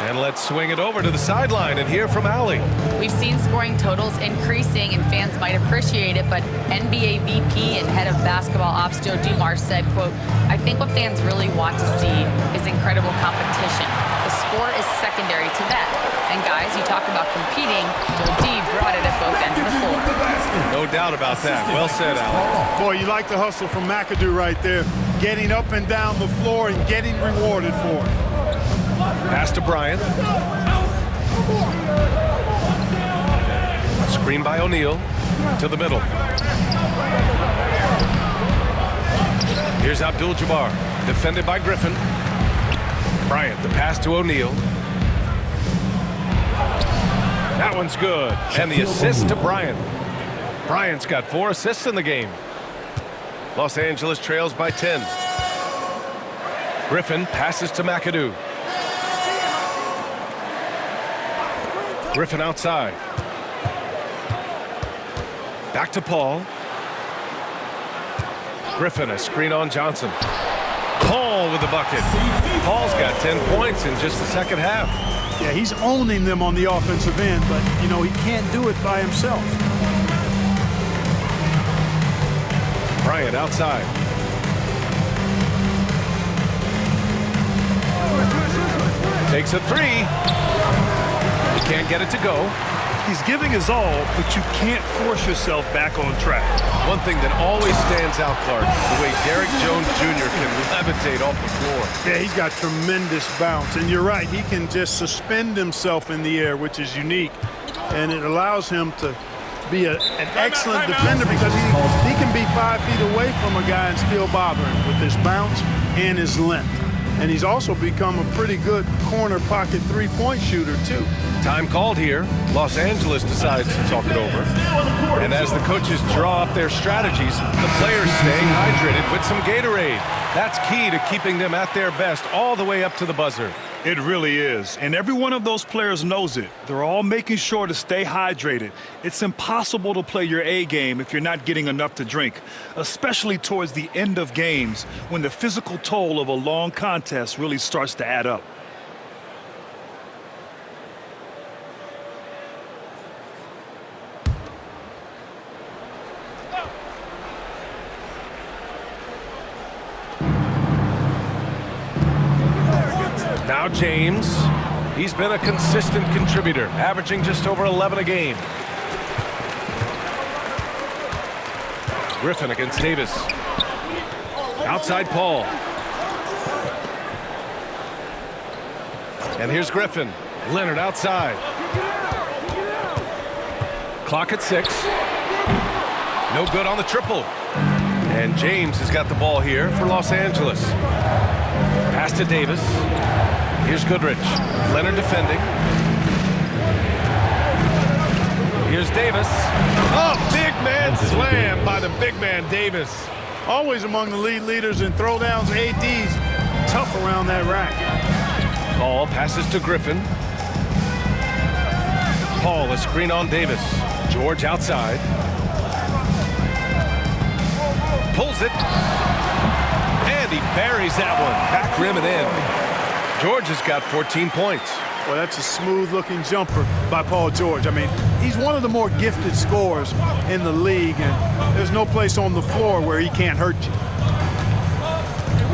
And let's swing it over to the sideline and hear from Allie. We've seen scoring totals increasing, and fans might appreciate it, but NBA VP and head of basketball ops Joe Dumars said, quote, "I think what fans really want to see is incredible competition. The score is secondary to that. And guys, you talk about competing, Joe D brought it at both ends of the floor." No doubt about that. Well said, Allie. Boy, you like the hustle from McAdoo right there, getting up and down the floor and getting rewarded for it. Pass to Bryant. Screen by O'Neal to the middle. Here's Abdul-Jabbar, defended by Griffin. Bryant, the pass to O'Neal. That one's good. And the assist to Bryant. Bryant's got 4 assists in the game. Los Angeles trails by 10. Griffin passes to McAdoo. Griffin outside. Back to Paul. Griffin, a screen on Johnson. Paul with the bucket. Paul's got 10 points in just the second half. Yeah, he's owning them on the offensive end, but, you know, he can't do it by himself. Bryant outside. Takes a 3. He can't get it to go. He's giving his all, but you can't force yourself back on track. One thing that always stands out, Clark, the way Derrick Jones Jr. can levitate off the floor. Yeah, he's got tremendous bounce. And you're right, he can just suspend himself in the air, which is unique. And it allows him to be an excellent defender because he can be 5 feet away from a guy and still bother him with his bounce and his length. And he's also become a pretty good corner pocket three-point shooter, too. Time called here. Los Angeles decides to talk it over. And as the coaches draw up their strategies, the players staying hydrated with some Gatorade. That's key to keeping them at their best all the way up to the buzzer. It really is. And every one of those players knows it. They're all making sure to stay hydrated. It's impossible to play your A game if you're not getting enough to drink, especially towards the end of games when the physical toll of a long contest really starts to add up. Now James, he's been a consistent contributor, averaging just over 11 a game. Griffin against Davis. Outside Paul. And here's Griffin. Leonard outside. Clock at 6. No good on the triple. And James has got the ball here for Los Angeles. Pass to Davis. Here's Goodrich. Leonard defending. Here's Davis. Oh, big man slam by the big man Davis. Always among the lead leaders in throwdowns. AD's tough around that rack. Paul passes to Griffin. Paul, a screen on Davis. George outside. Pulls it. And he buries that one. Back rim and in. George has got 14 points. Well, that's a smooth-looking jumper by Paul George. I mean, he's one of the more gifted scorers in the league, and there's no place on the floor where he can't hurt you.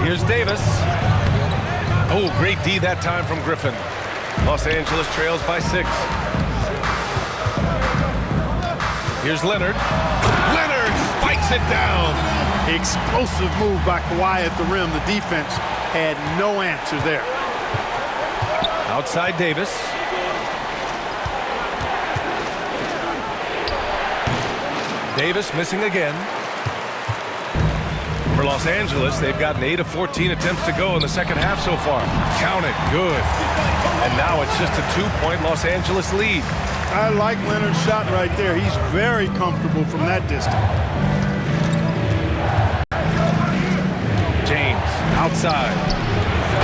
Here's Davis. Oh, great D that time from Griffin. Los Angeles trails by 6. Here's Leonard. Leonard spikes it down. Explosive move by Kawhi at the rim. The defense had no answer there. Outside Davis. Davis missing again. For Los Angeles, they've gotten 8 of 14 attempts to go in the second half so far. Count it, good. And now it's just a 2-point Los Angeles lead. I like Leonard's shot right there. He's very comfortable from that distance. James outside.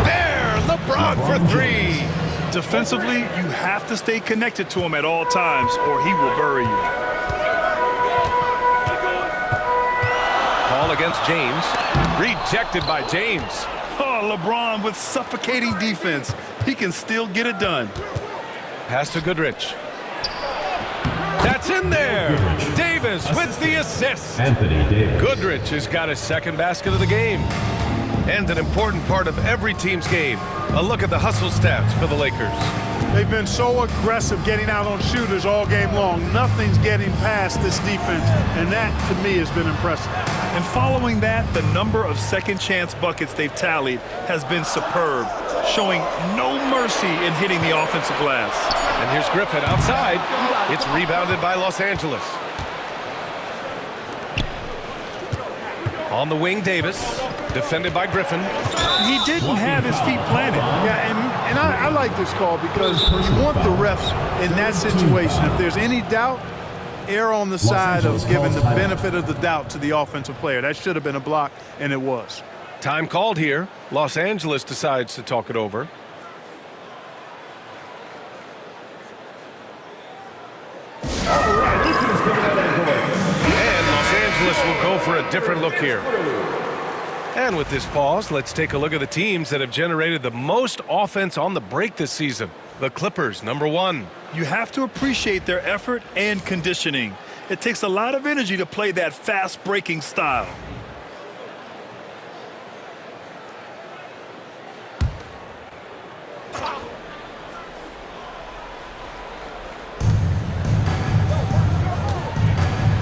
There, LeBron for 3. Defensively, you have to stay connected to him at all times or he will bury you. Paul against James. Rejected by James. Oh, LeBron with suffocating defense. He can still get it done. Pass to Goodrich. That's in there. Davis with the assist. Anthony Davis. Goodrich has got his second basket of the game. And an important part of every team's game. A look at the hustle stats for the Lakers. They've been so aggressive getting out on shooters all game long. Nothing's getting past this defense, and that, to me, has been impressive. And following that, the number of second chance buckets they've tallied has been superb, showing no mercy in hitting the offensive glass. And here's Griffin outside. It's rebounded by Los Angeles. On the wing, Davis. Defended by Griffin. He didn't have his feet planted. Yeah, and I like this call because you want the refs in that situation. If there's any doubt, err on the side of giving the benefit of the doubt to the offensive player. That should have been a block, and it was. Time called here. Los Angeles decides to talk it over. And Los Angeles will go for a different look here. And with this pause, let's take a look at the teams that have generated the most offense on the break this season. The Clippers, number 1. You have to appreciate their effort and conditioning. It takes a lot of energy to play that fast-breaking style.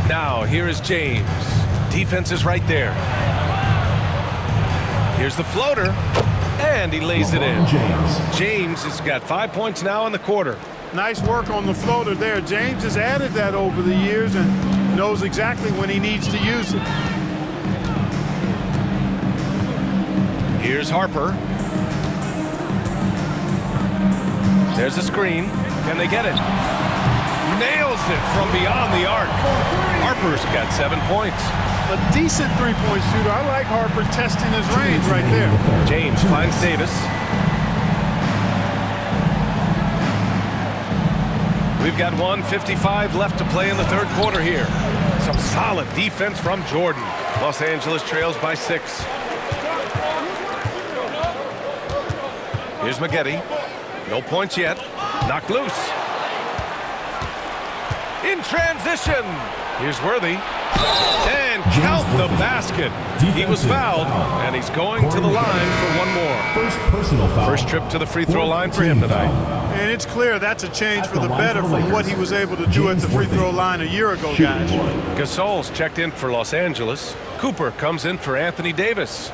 Now, here is James. Defense is right there. Here's the floater, and he lays it in. James has got 5 points now in the quarter. Nice work on the floater there. James has added that over the years and knows exactly when he needs to use it. Here's Harper. There's a screen. Can they get it? Nails it from beyond the arc. Harper's got 7 points. A decent three-point shooter. I like Harper testing his range right there. James finds Davis. We've got 1:55 left to play in the third quarter here. Some solid defense from Jordan. Los Angeles trails by 6. Here's Maggette. No points yet. Knocked loose. In transition. Here's Worthy. And count the basket. He was fouled, and he's going to the line for one more. First personal foul. First trip to the free throw line for him tonight. And it's clear that's a change for the better from what he was able to do at the free throw line a year ago, guys. Gasol's checked in for Los Angeles. Cooper comes in for Anthony Davis.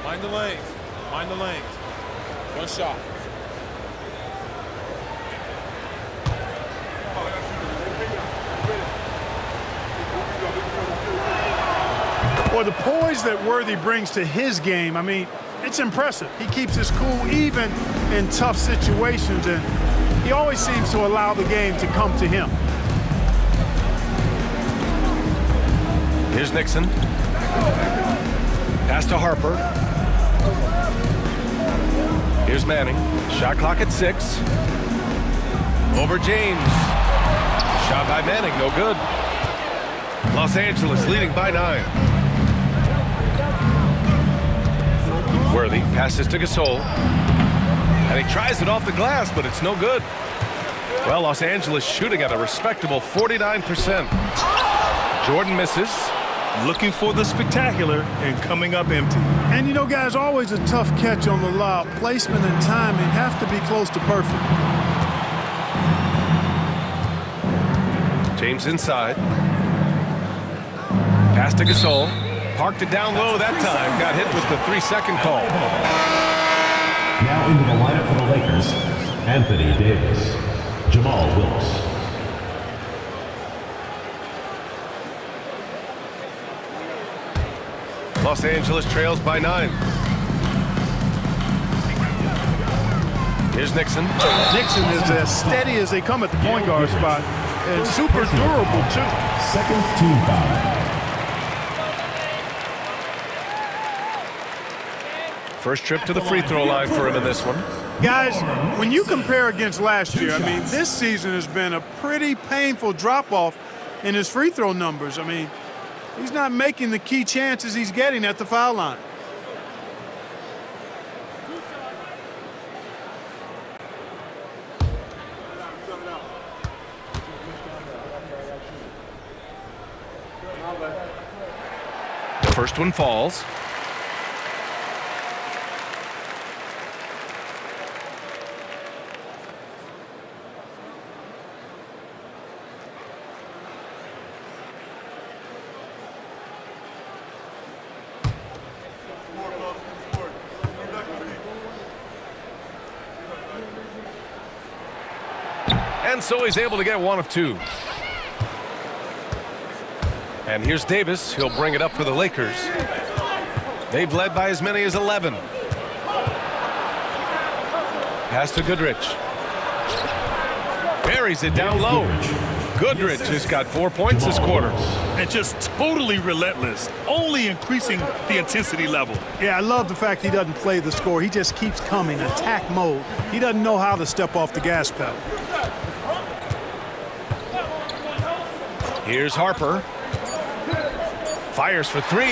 Mind the lanes. Mind the lanes. One shot. Or the poise that Worthy brings to his game, I mean, it's impressive. He keeps his cool even in tough situations, and he always seems to allow the game to come to him. Here's Nixon. Pass to Harper. Here's Manning. Shot clock at 6. Over James. Shot by Manning, no good. Los Angeles leading by 9. Worthy passes to Gasol. And he tries it off the glass, but it's no good. Well, Los Angeles shooting at a respectable 49%. Jordan misses. Looking for the spectacular and coming up empty. And you know, guys, always a tough catch on the lob. Placement and timing have to be close to perfect. James inside. Pass to Gasol. Parked it down low that time. Got hit with the 3-second call. Now into the lineup for the Lakers, Anthony Davis, Jamal Wilkes. Los Angeles trails by 9. Here's Nixon. Nixon is as steady as they come at the point guard spot and super durable, too. Second team foul. First trip to the free throw line for him in this one. Guys, when you compare against last year, I mean, this season has been a pretty painful drop-off in his free throw numbers. I mean, he's not making the key chances he's getting at the foul line. The first one falls. And so he's able to get one of 2. And here's Davis. He'll bring it up for the Lakers. They've led by as many as 11. Pass to Goodrich. Buries it down low. Goodrich has got 4 points this quarter. And just totally relentless, only increasing the intensity level. Yeah, I love the fact he doesn't play the score. He just keeps coming, attack mode. He doesn't know how to step off the gas pedal. Here's Harper. Fires for 3.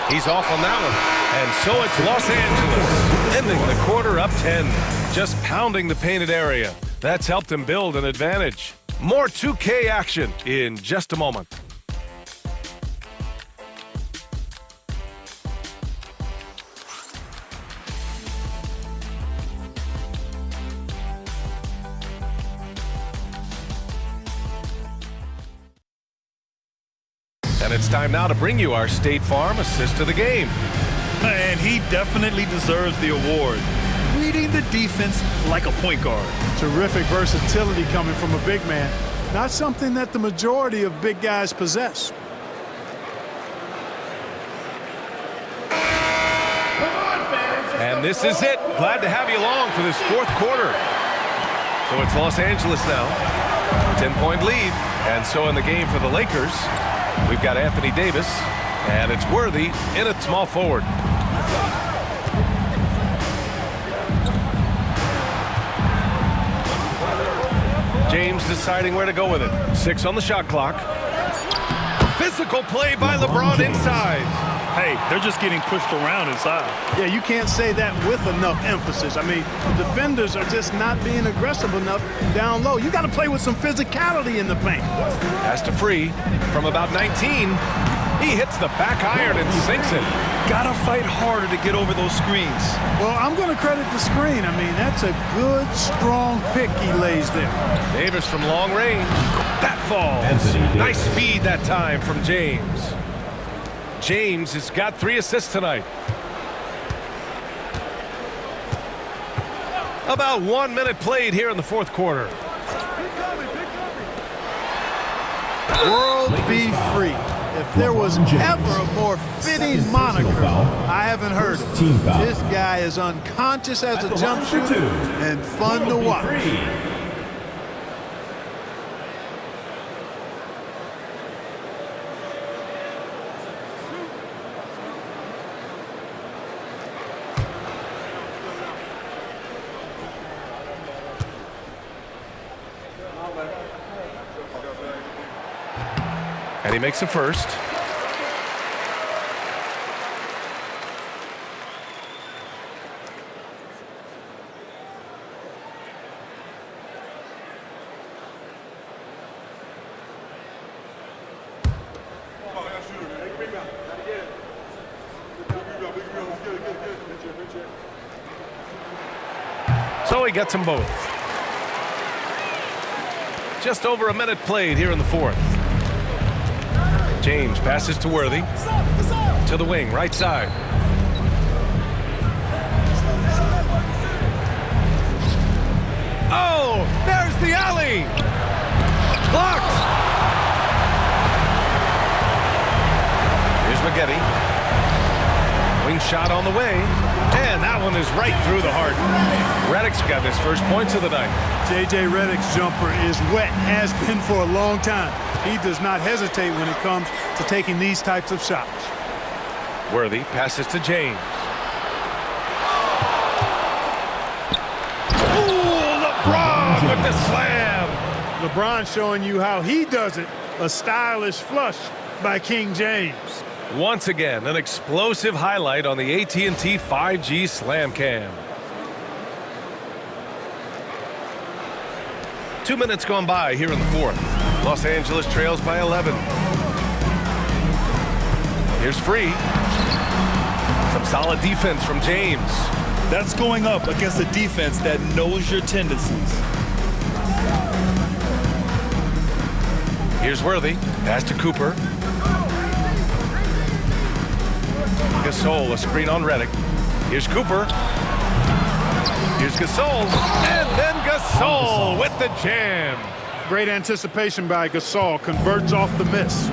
He's off on that one. And so it's Los Angeles, ending the quarter up 10. Just pounding the painted area. That's helped him build an advantage. More 2K action in just a moment. And it's time now to bring you our State Farm assist of the game. And he definitely deserves the award. We reading the defense like a point guard. Terrific versatility coming from a big man. Not something that the majority of big guys possess. And this is it. Glad to have you along for this fourth quarter. So it's Los Angeles now. 10-point lead. And so in the game for the Lakers, we've got Anthony Davis, and it's Worthy in at small forward. James deciding where to go with it. 6 on the shot clock. Physical play by LeBron inside. Hey, they're just getting pushed around inside. Yeah, you can't say that with enough emphasis. I mean, the defenders are just not being aggressive enough down low. You got to play with some physicality in the paint. Pass to Free from about 19. He hits the back iron and sinks it. Gotta fight harder to get over those screens. Well, I'm going to credit the screen. I mean, that's a good, strong pick he lays there. Davis from long range. That falls. Nice feed that time from James. James has got 3 assists tonight. About 1 minute played here in the fourth quarter. World be free. If there was ever a more fitting moniker, I haven't heard it. This guy is unconscious as a jump shooter and fun to watch. And he makes a first. So he gets them both. Just over a minute played here in the fourth. James passes to Worthy. To the wing, right side. Oh, there's the alley. Blocked. Here's Maggette. Wing shot on the way. And that one is right through the heart. Redick's got his first points of the night. J.J. Redick's jumper is wet, has been for a long time. He does not hesitate when it comes to taking these types of shots. Worthy passes to James. Ooh, LeBron with the slam. LeBron showing you how he does it. A stylish flush by King James. Once again, an explosive highlight on the AT&T 5G Slam Cam. 2 minutes gone by here in the fourth. Los Angeles trails by 11. Here's Free. Some solid defense from James. That's going up against a defense that knows your tendencies. Here's Worthy. Pass to Cooper. Gasol, a screen on Redick. Here's Cooper. Here's Gasol. And then Gasol with the jam. Great anticipation by Gasol. Converts off the miss.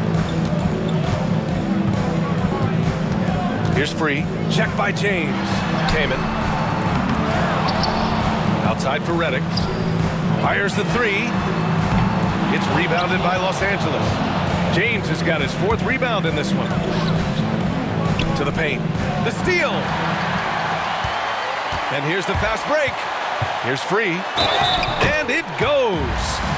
Here's Free. Check by James. Kaman. Outside for Redick. Fires the three. It's rebounded by Los Angeles. James has got his 4th rebound in this one. To the paint. The steal. And here's the fast break. Here's Free. And it goes.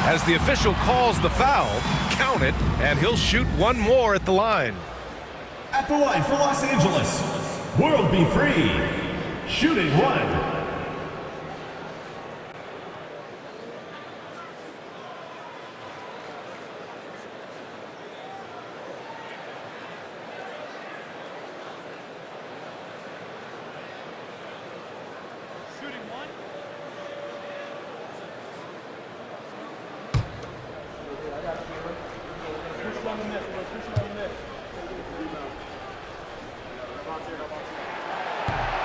As the official calls the foul, count it, and he'll shoot one more at the line. At the line for Los Angeles, World be free. Shooting 1.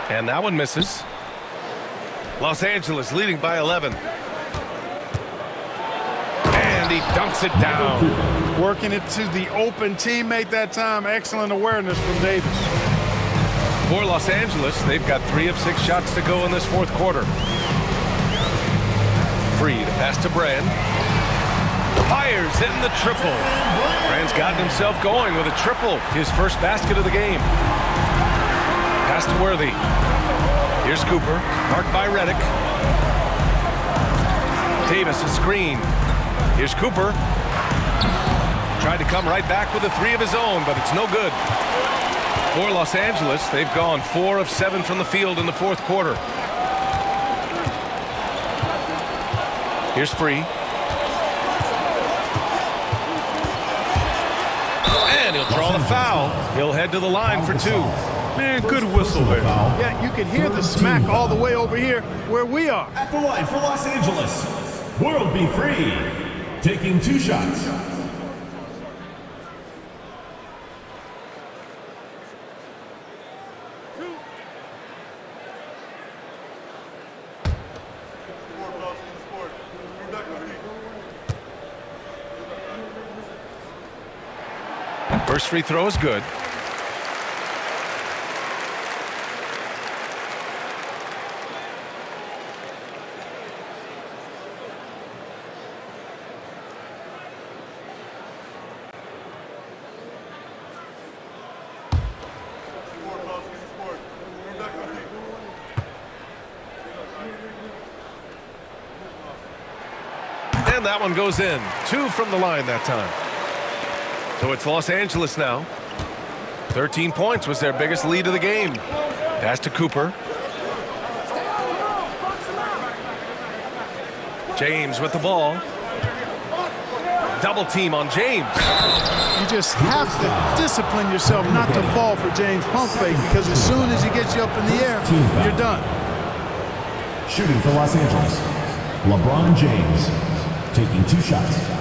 And that one misses. Los Angeles leading by 11. And he dunks it down. Working it to the open teammate that time. Excellent awareness from Davis. For Los Angeles, they've got 3 of 6 shots to go in this fourth quarter. Free to pass to Brand. Fires in the triple. Brand's gotten himself going with a triple. His first basket of the game. Pass to Worthy. Here's Cooper, marked by Redick. Davis a screen. Here's Cooper. Tried to come right back with a 3 of his own, but it's no good. For Los Angeles, they've gone 4 of 7 from the field in the fourth quarter. Here's Free. And he'll draw the foul. He'll head to the line for 2. Man, good whistle there. Yeah, you can hear the smack all the way over here where we are. At the line for Los Angeles, World Be Free, taking 2 shots. First free throw is good. And that one goes in. 2 from the line that time. So it's Los Angeles now. 13 points was their biggest lead of the game. Pass to Cooper. James with the ball. Double team on James. You just have to discipline yourself not to fall for James pump fake, because as soon as he gets you up in the air, you're done. Shooting for Los Angeles, LeBron James, taking 2 shots.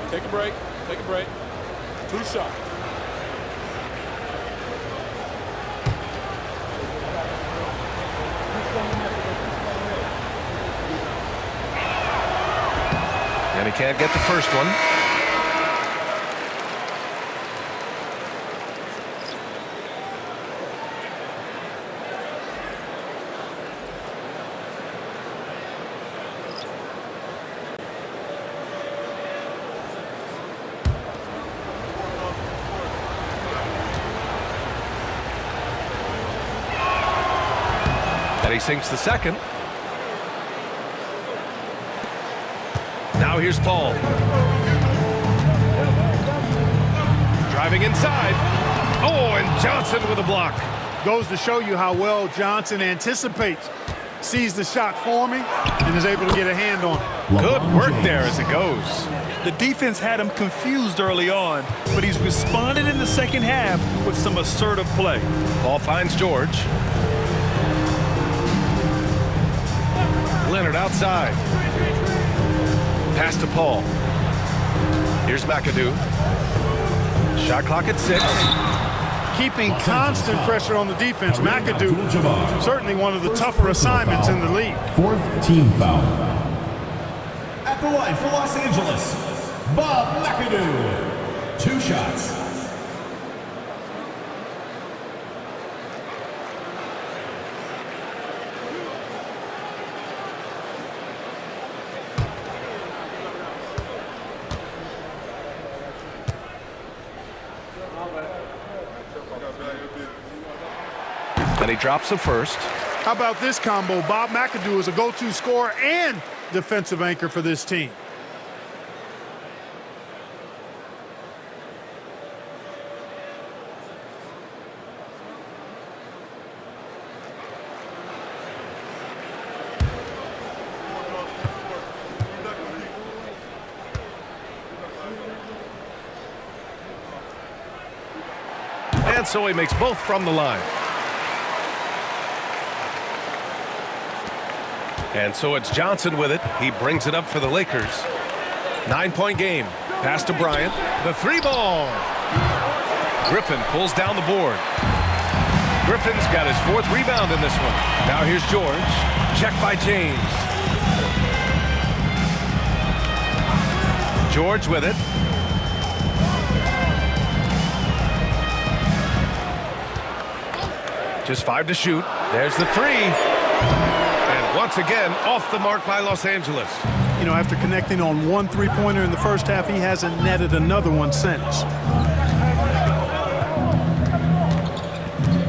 Take a break. Take a break. 2 shots. And he can't get the first one. And he sinks the second. Now here's Paul. Driving inside. Oh, and Johnson with a block. Goes to show you how well Johnson anticipates. Sees the shot forming and is able to get a hand on it. Good work there as it goes. The defense had him confused early on, but he's responded in the second half with some assertive play. Ball finds George. Leonard outside. Pass to Paul. Here's McAdoo. Shot clock at 6. Keeping constant pressure on the defense. McAdoo, certainly one of the tougher assignments in the league. 4th team foul. At the line for Los Angeles, Bob McAdoo, 2 shots. And he drops the first. How about this combo? Bob McAdoo is a go-to scorer and defensive anchor for this team. And so he makes both from the line. And so it's Johnson with it. He brings it up for the Lakers. 9-point game. Pass to Bryant. The 3 ball. Griffin pulls down the board. Griffin's got his 4th rebound in this one. Now here's George. Check by James. George with it. Just 5 to shoot. There's the 3. And once again, off the mark by Los Angeles. You know, after connecting on 1 3-pointer in the first half, he hasn't netted another one since.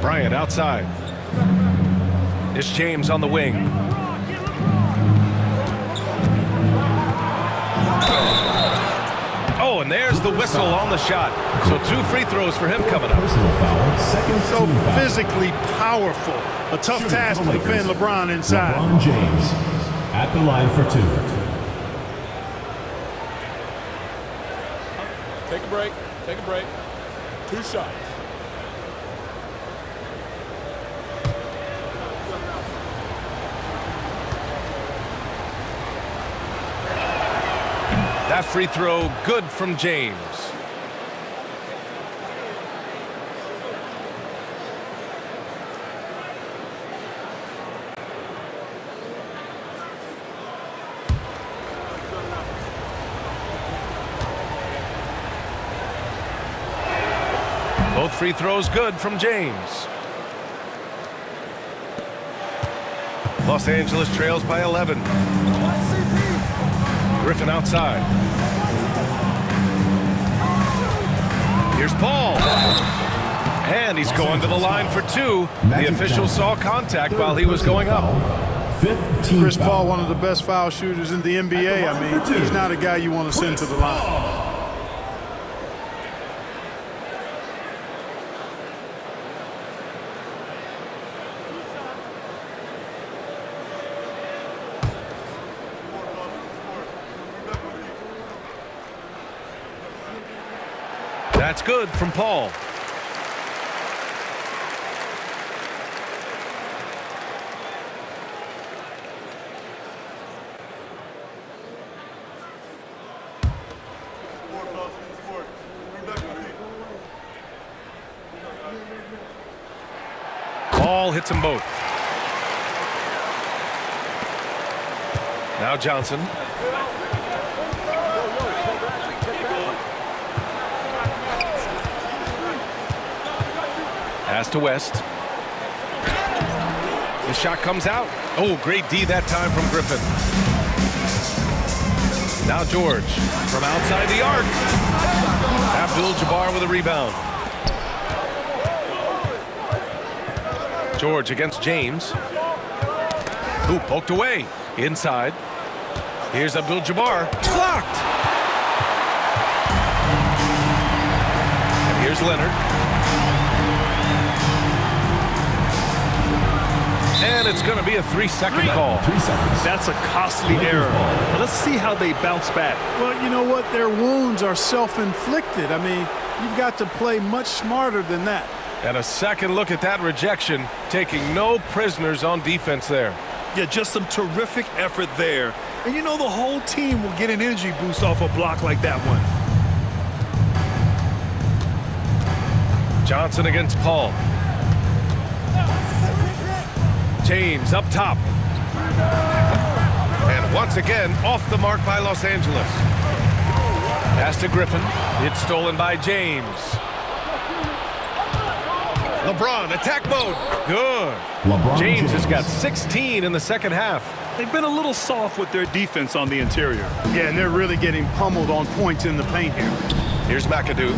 Bryant outside. It's James on the wing. Oh, and there's the whistle on the shot. So 2 free throws for him coming up. So physically powerful. A tough task to defend LeBron inside. LeBron James at the line for 2. Take a break. Take a break. 2 shots. That free throw good from James. Both free throws good from James. Los Angeles trails by 11. Griffin outside. Here's Paul. And he's going to the line for 2. The official saw contact while he was going up. Chris Paul, one of the best foul shooters in the NBA. I mean, he's not a guy you want to send to the line. That's good from Paul. Paul hits them both. Now Johnson. Pass to West. The shot comes out. Oh, great D that time from Griffin. Now George from outside the arc. Abdul-Jabbar with a rebound. George against James. Ooh, poked away. Inside. Here's Abdul-Jabbar. Blocked. And here's Leonard. And it's going to be a 3-second call. 3 seconds. That's a costly error. Let's see how they bounce back. Well, you know what? Their wounds are self-inflicted. I mean, you've got to play much smarter than that. And a second look at that rejection, taking no prisoners on defense there. Yeah, just some terrific effort there. And you know the whole team will get an energy boost off a block like that one. Johnson against Paul. James up top. And once again, off the mark by Los Angeles. Pass to Griffin. It's stolen by James. LeBron, attack mode. Good. James has got 16 in the second half. They've been a little soft with their defense on the interior. Yeah, and they're really getting pummeled on points in the paint here. Here's McAdoo.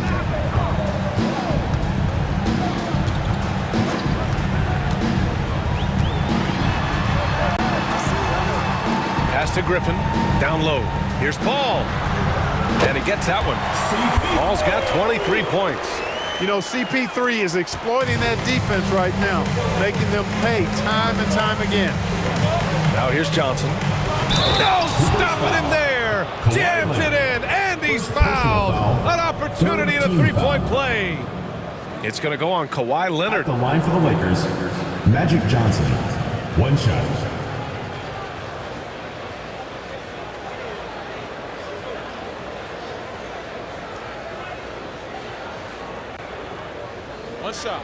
Pass to Griffin. Down low. Here's Paul. And he gets that one. Paul's got 23 points. You know, CP3 is exploiting that defense right now, making them pay time and time again. Now here's Johnson. No, stopping him there. Jams it in, and he's fouled. An opportunity at a three-point play. It's going to go on Kawhi Leonard. At the line for the Lakers, Magic Johnson. 1 shot. One shot.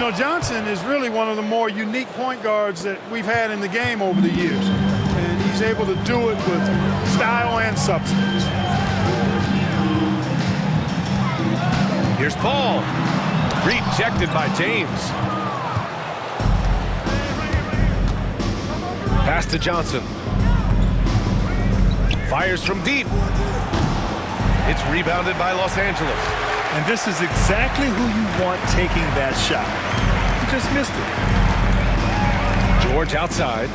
know, Johnson is really one of the more unique point guards that we've had in the game over the years. And he's able to do it with style and substance. Here's Paul. Rejected by James. Pass to Johnson. Fires from deep. It's rebounded by Los Angeles. And this is exactly who you want taking that shot. He just missed it. George outside.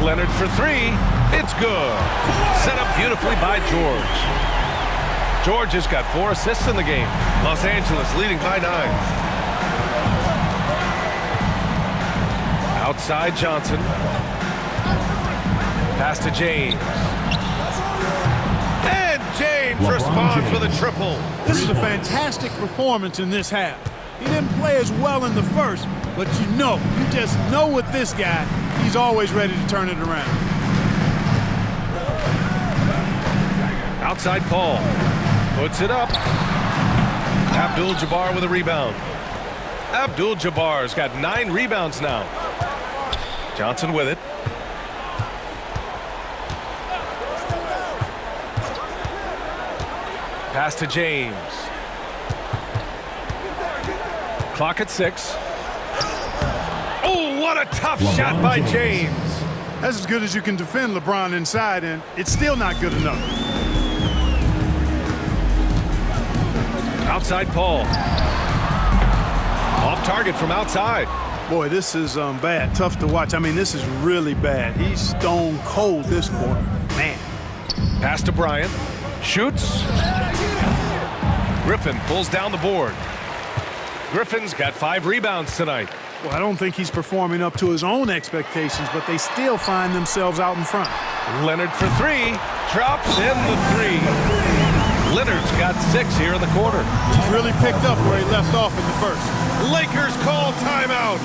Leonard for three. It's good. Set up beautifully by George. George has got 4 assists in the game. Los Angeles leading by 9. Outside Johnson. Pass to James. And James responds with a triple. This is a fantastic performance in this half. He didn't play as well in the first, but you just know with this guy, he's always ready to turn it around. Outside Paul. Puts it up. Abdul-Jabbar with a rebound. Abdul-Jabbar's got 9 rebounds now. Johnson with it. Pass to James. Clock at 6. Oh, what a tough shot by James. That's as good as you can defend LeBron inside, and it's still not good enough. Outside Paul. Off target from outside. Boy, this is bad. Tough to watch. I mean, this is really bad. He's stone cold this quarter. Man. Pass to Bryant. Shoots. Griffin pulls down the board. Griffin's got 5 rebounds tonight. Well, I don't think he's performing up to his own expectations, but they still find themselves out in front. Leonard for 3. Drops in the 3. Leonard's got 6 here in the quarter. He's really picked up where he left off in the first. Lakers call timeout.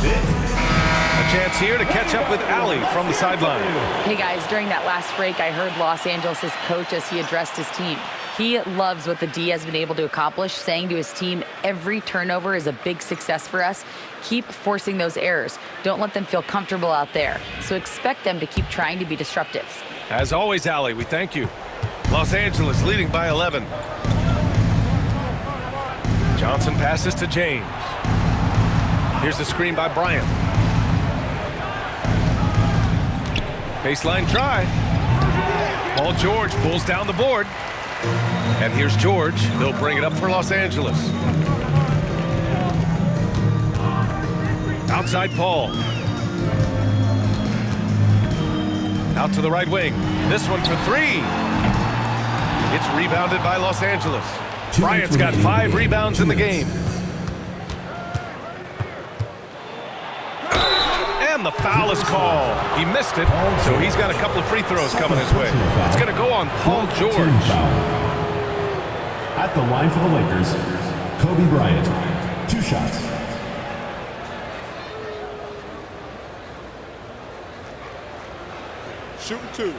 A chance here to catch up with Allie from the sideline. Hey guys, during that last break, I heard Los Angeles' coach as he addressed his team. He loves what the D has been able to accomplish, saying to his team, every turnover is a big success for us. Keep forcing those errors. Don't let them feel comfortable out there. So expect them to keep trying to be disruptive. As always, Allie, we thank you. Los Angeles leading by 11. Johnson passes to James. Here's the screen by Bryant. Baseline try. Paul George pulls down the board. And here's George. He'll bring it up for Los Angeles. Outside Paul. Out to the right wing. This one for 3. It's rebounded by Los Angeles. Bryant's got 5 rebounds in the game. And the foul is called. He missed it, so he's got a couple of free throws coming his way. It's going to go on Paul George. At the line for the Lakers, Kobe Bryant. 2 shots. Shooting 2.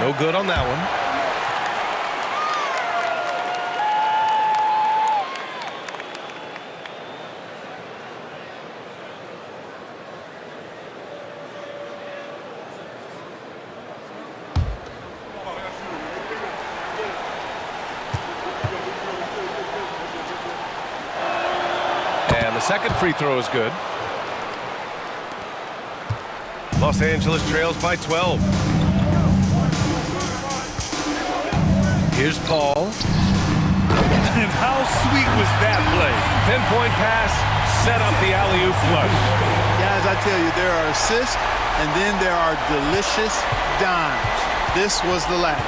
No good on that one. And the second free throw is good. Los Angeles trails by 12. Here's Paul. And how sweet was that play? Pinpoint pass, set up the alley-oop flush. Guys, I tell you, there are assists, and then there are delicious dimes. This was the latter.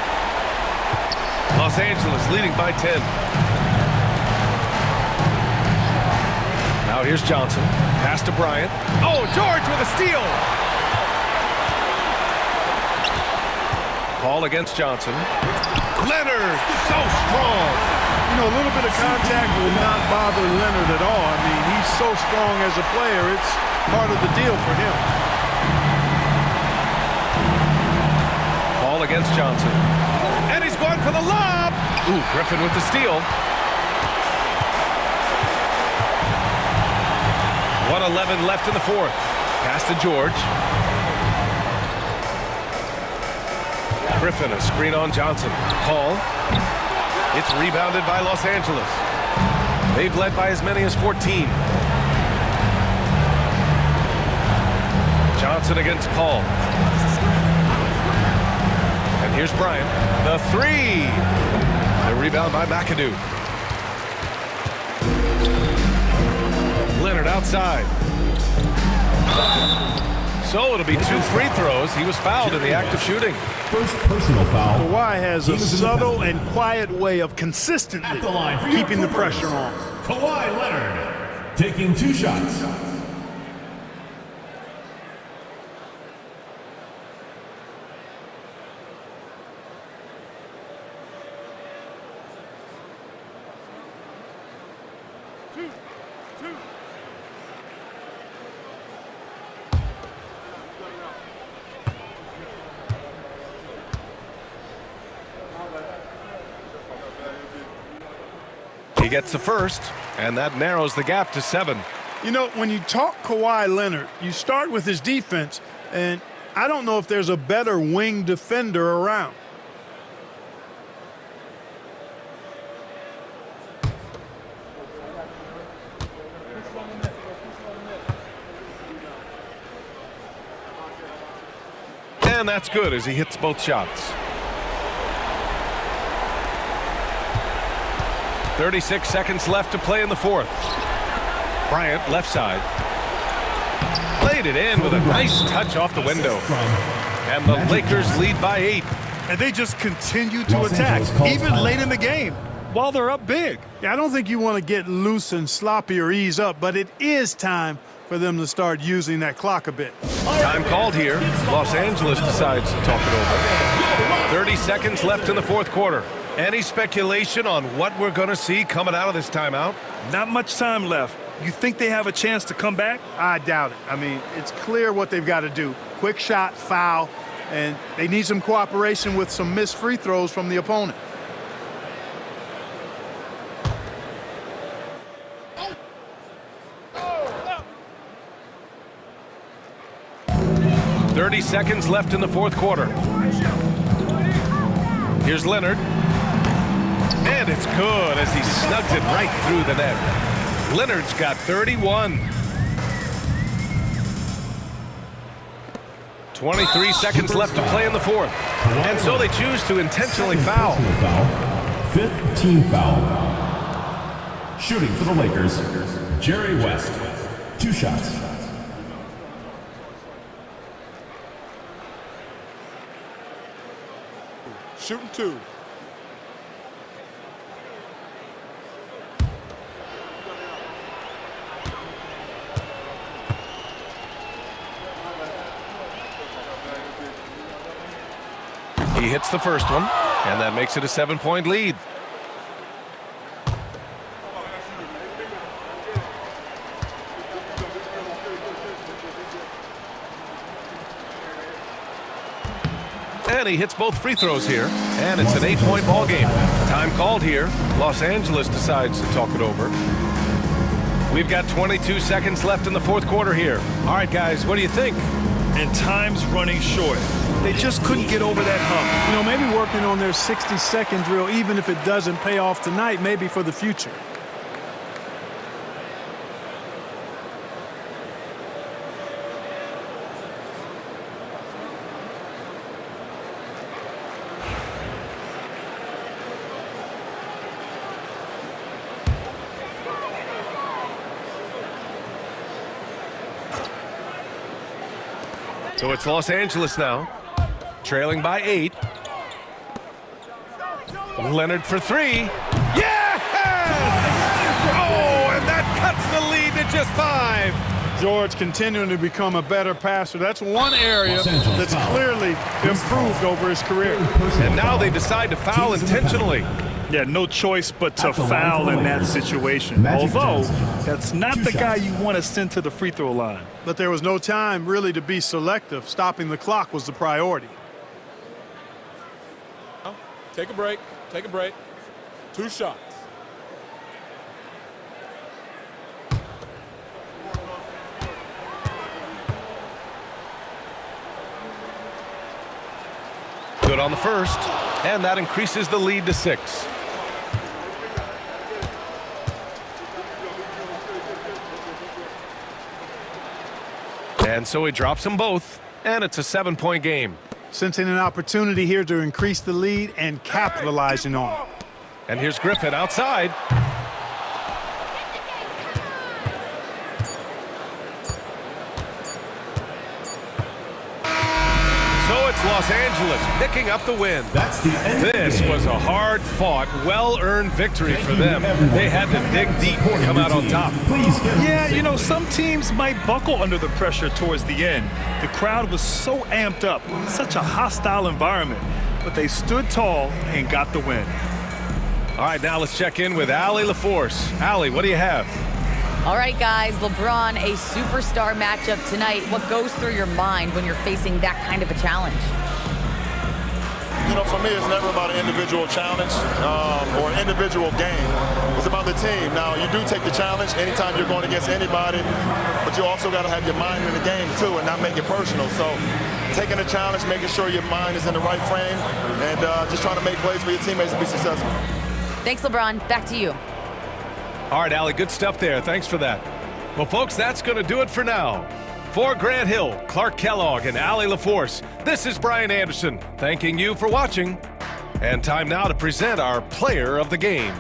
Los Angeles leading by 10. Now here's Johnson. Pass to Bryant. Oh, George with a steal. Paul against Johnson. Leonard, so strong. You know, a little bit of contact will not bother Leonard at all. I mean, he's so strong as a player. It's part of the deal for him. Paul against Johnson. And he's going for the lob. Ooh, Griffin with the steal. 1:11 left in the fourth. Pass to George. Griffin, a screen on Johnson. Paul. It's rebounded by Los Angeles. They've led by as many as 14. Johnson against Paul. And here's Bryant. The three. The rebound by McAdoo. Leonard outside. So it'll be 2 free throws. He was fouled in the act of shooting. First personal foul. Kawhi has a subtle and quiet way of consistently keeping the pressure on. Kawhi Leonard taking 2 shots. He gets the first, and that narrows the gap to 7. You know, when you talk Kawhi Leonard, you start with his defense, and I don't know if there's a better wing defender around. And that's good as he hits both shots. 36 seconds left to play in the fourth. Bryant, left side. Played it in with a nice touch off the window. And the Lakers lead by 8. And they just continue to attack, even late in the game, while they're up big. Yeah, I don't think you want to get loose and sloppy or ease up, but it is time for them to start using that clock a bit. Time called here. Los Angeles decides to talk it over. 30 seconds left in the fourth quarter. Any speculation on what we're going to see coming out of this timeout? Not much time left. You think they have a chance to come back? I doubt it. I mean, it's clear what they've got to do. Quick shot, foul, and they need some cooperation with some missed free throws from the opponent. Oh. 30 seconds left in the fourth quarter. Here's Leonard. And it's good as he snugs it right through the net. Leonard's got 31. 23 seconds left to play in the fourth. And so they choose to intentionally foul. 5th team foul. Shooting for the Lakers, Jerry West. 2 shots. Shooting 2. He hits the first one, and that makes it a 7-point lead. And he hits both free throws here, and it's an 8-point ball game. Time called here. Los Angeles decides to talk it over. We've got 22 seconds left in the fourth quarter here. All right, guys, what do you think? And time's running short. They just couldn't get over that hump. You know, maybe working on their 60-second drill, even if it doesn't pay off tonight, maybe for the future. So it's Los Angeles now, trailing by 8. Leonard for 3. Yes! Oh, and that cuts the lead to just 5. George continuing to become a better passer. That's one area that's clearly improved over his career. And now they decide to foul intentionally. Yeah, no choice but to foul in that situation. Although, that's not the guy you want to send to the free throw line. But there was no time really to be selective. Stopping the clock was the priority. Take a break. Take a break. 2 shots. Good on the first, and that increases the lead to 6. And so he drops them both, and it's a 7-point game. Sensing an opportunity here to increase the lead and capitalizing on it. And here's Griffin outside. So it's Los Angeles picking up the win. This was a hard-fought, well-earned victory for them. They had to dig deep to come out on top. Yeah, you know, some teams might buckle under the pressure towards the end. The crowd was so amped up, such a hostile environment, but they stood tall and got the win. All right, now let's check in with Allie LaForce. Allie, what do you have? All right, guys, LeBron, a superstar matchup tonight. What goes through your mind when you're facing that kind of a challenge? You know, for me, it's never about an individual challenge or an individual game. It's about the team. Now, you do take the challenge anytime you're going against anybody, but you also got to have your mind in the game, too, and not make it personal. So taking the challenge, making sure your mind is in the right frame, and just trying to make plays for your teammates to be successful. Thanks, LeBron. Back to you. All right, Allie, good stuff there. Thanks for that. Well, folks, that's going to do it for now. For Grant Hill, Clark Kellogg, and Allie LaForce, this is Brian Anderson, thanking you for watching. And time now to present our player of the game.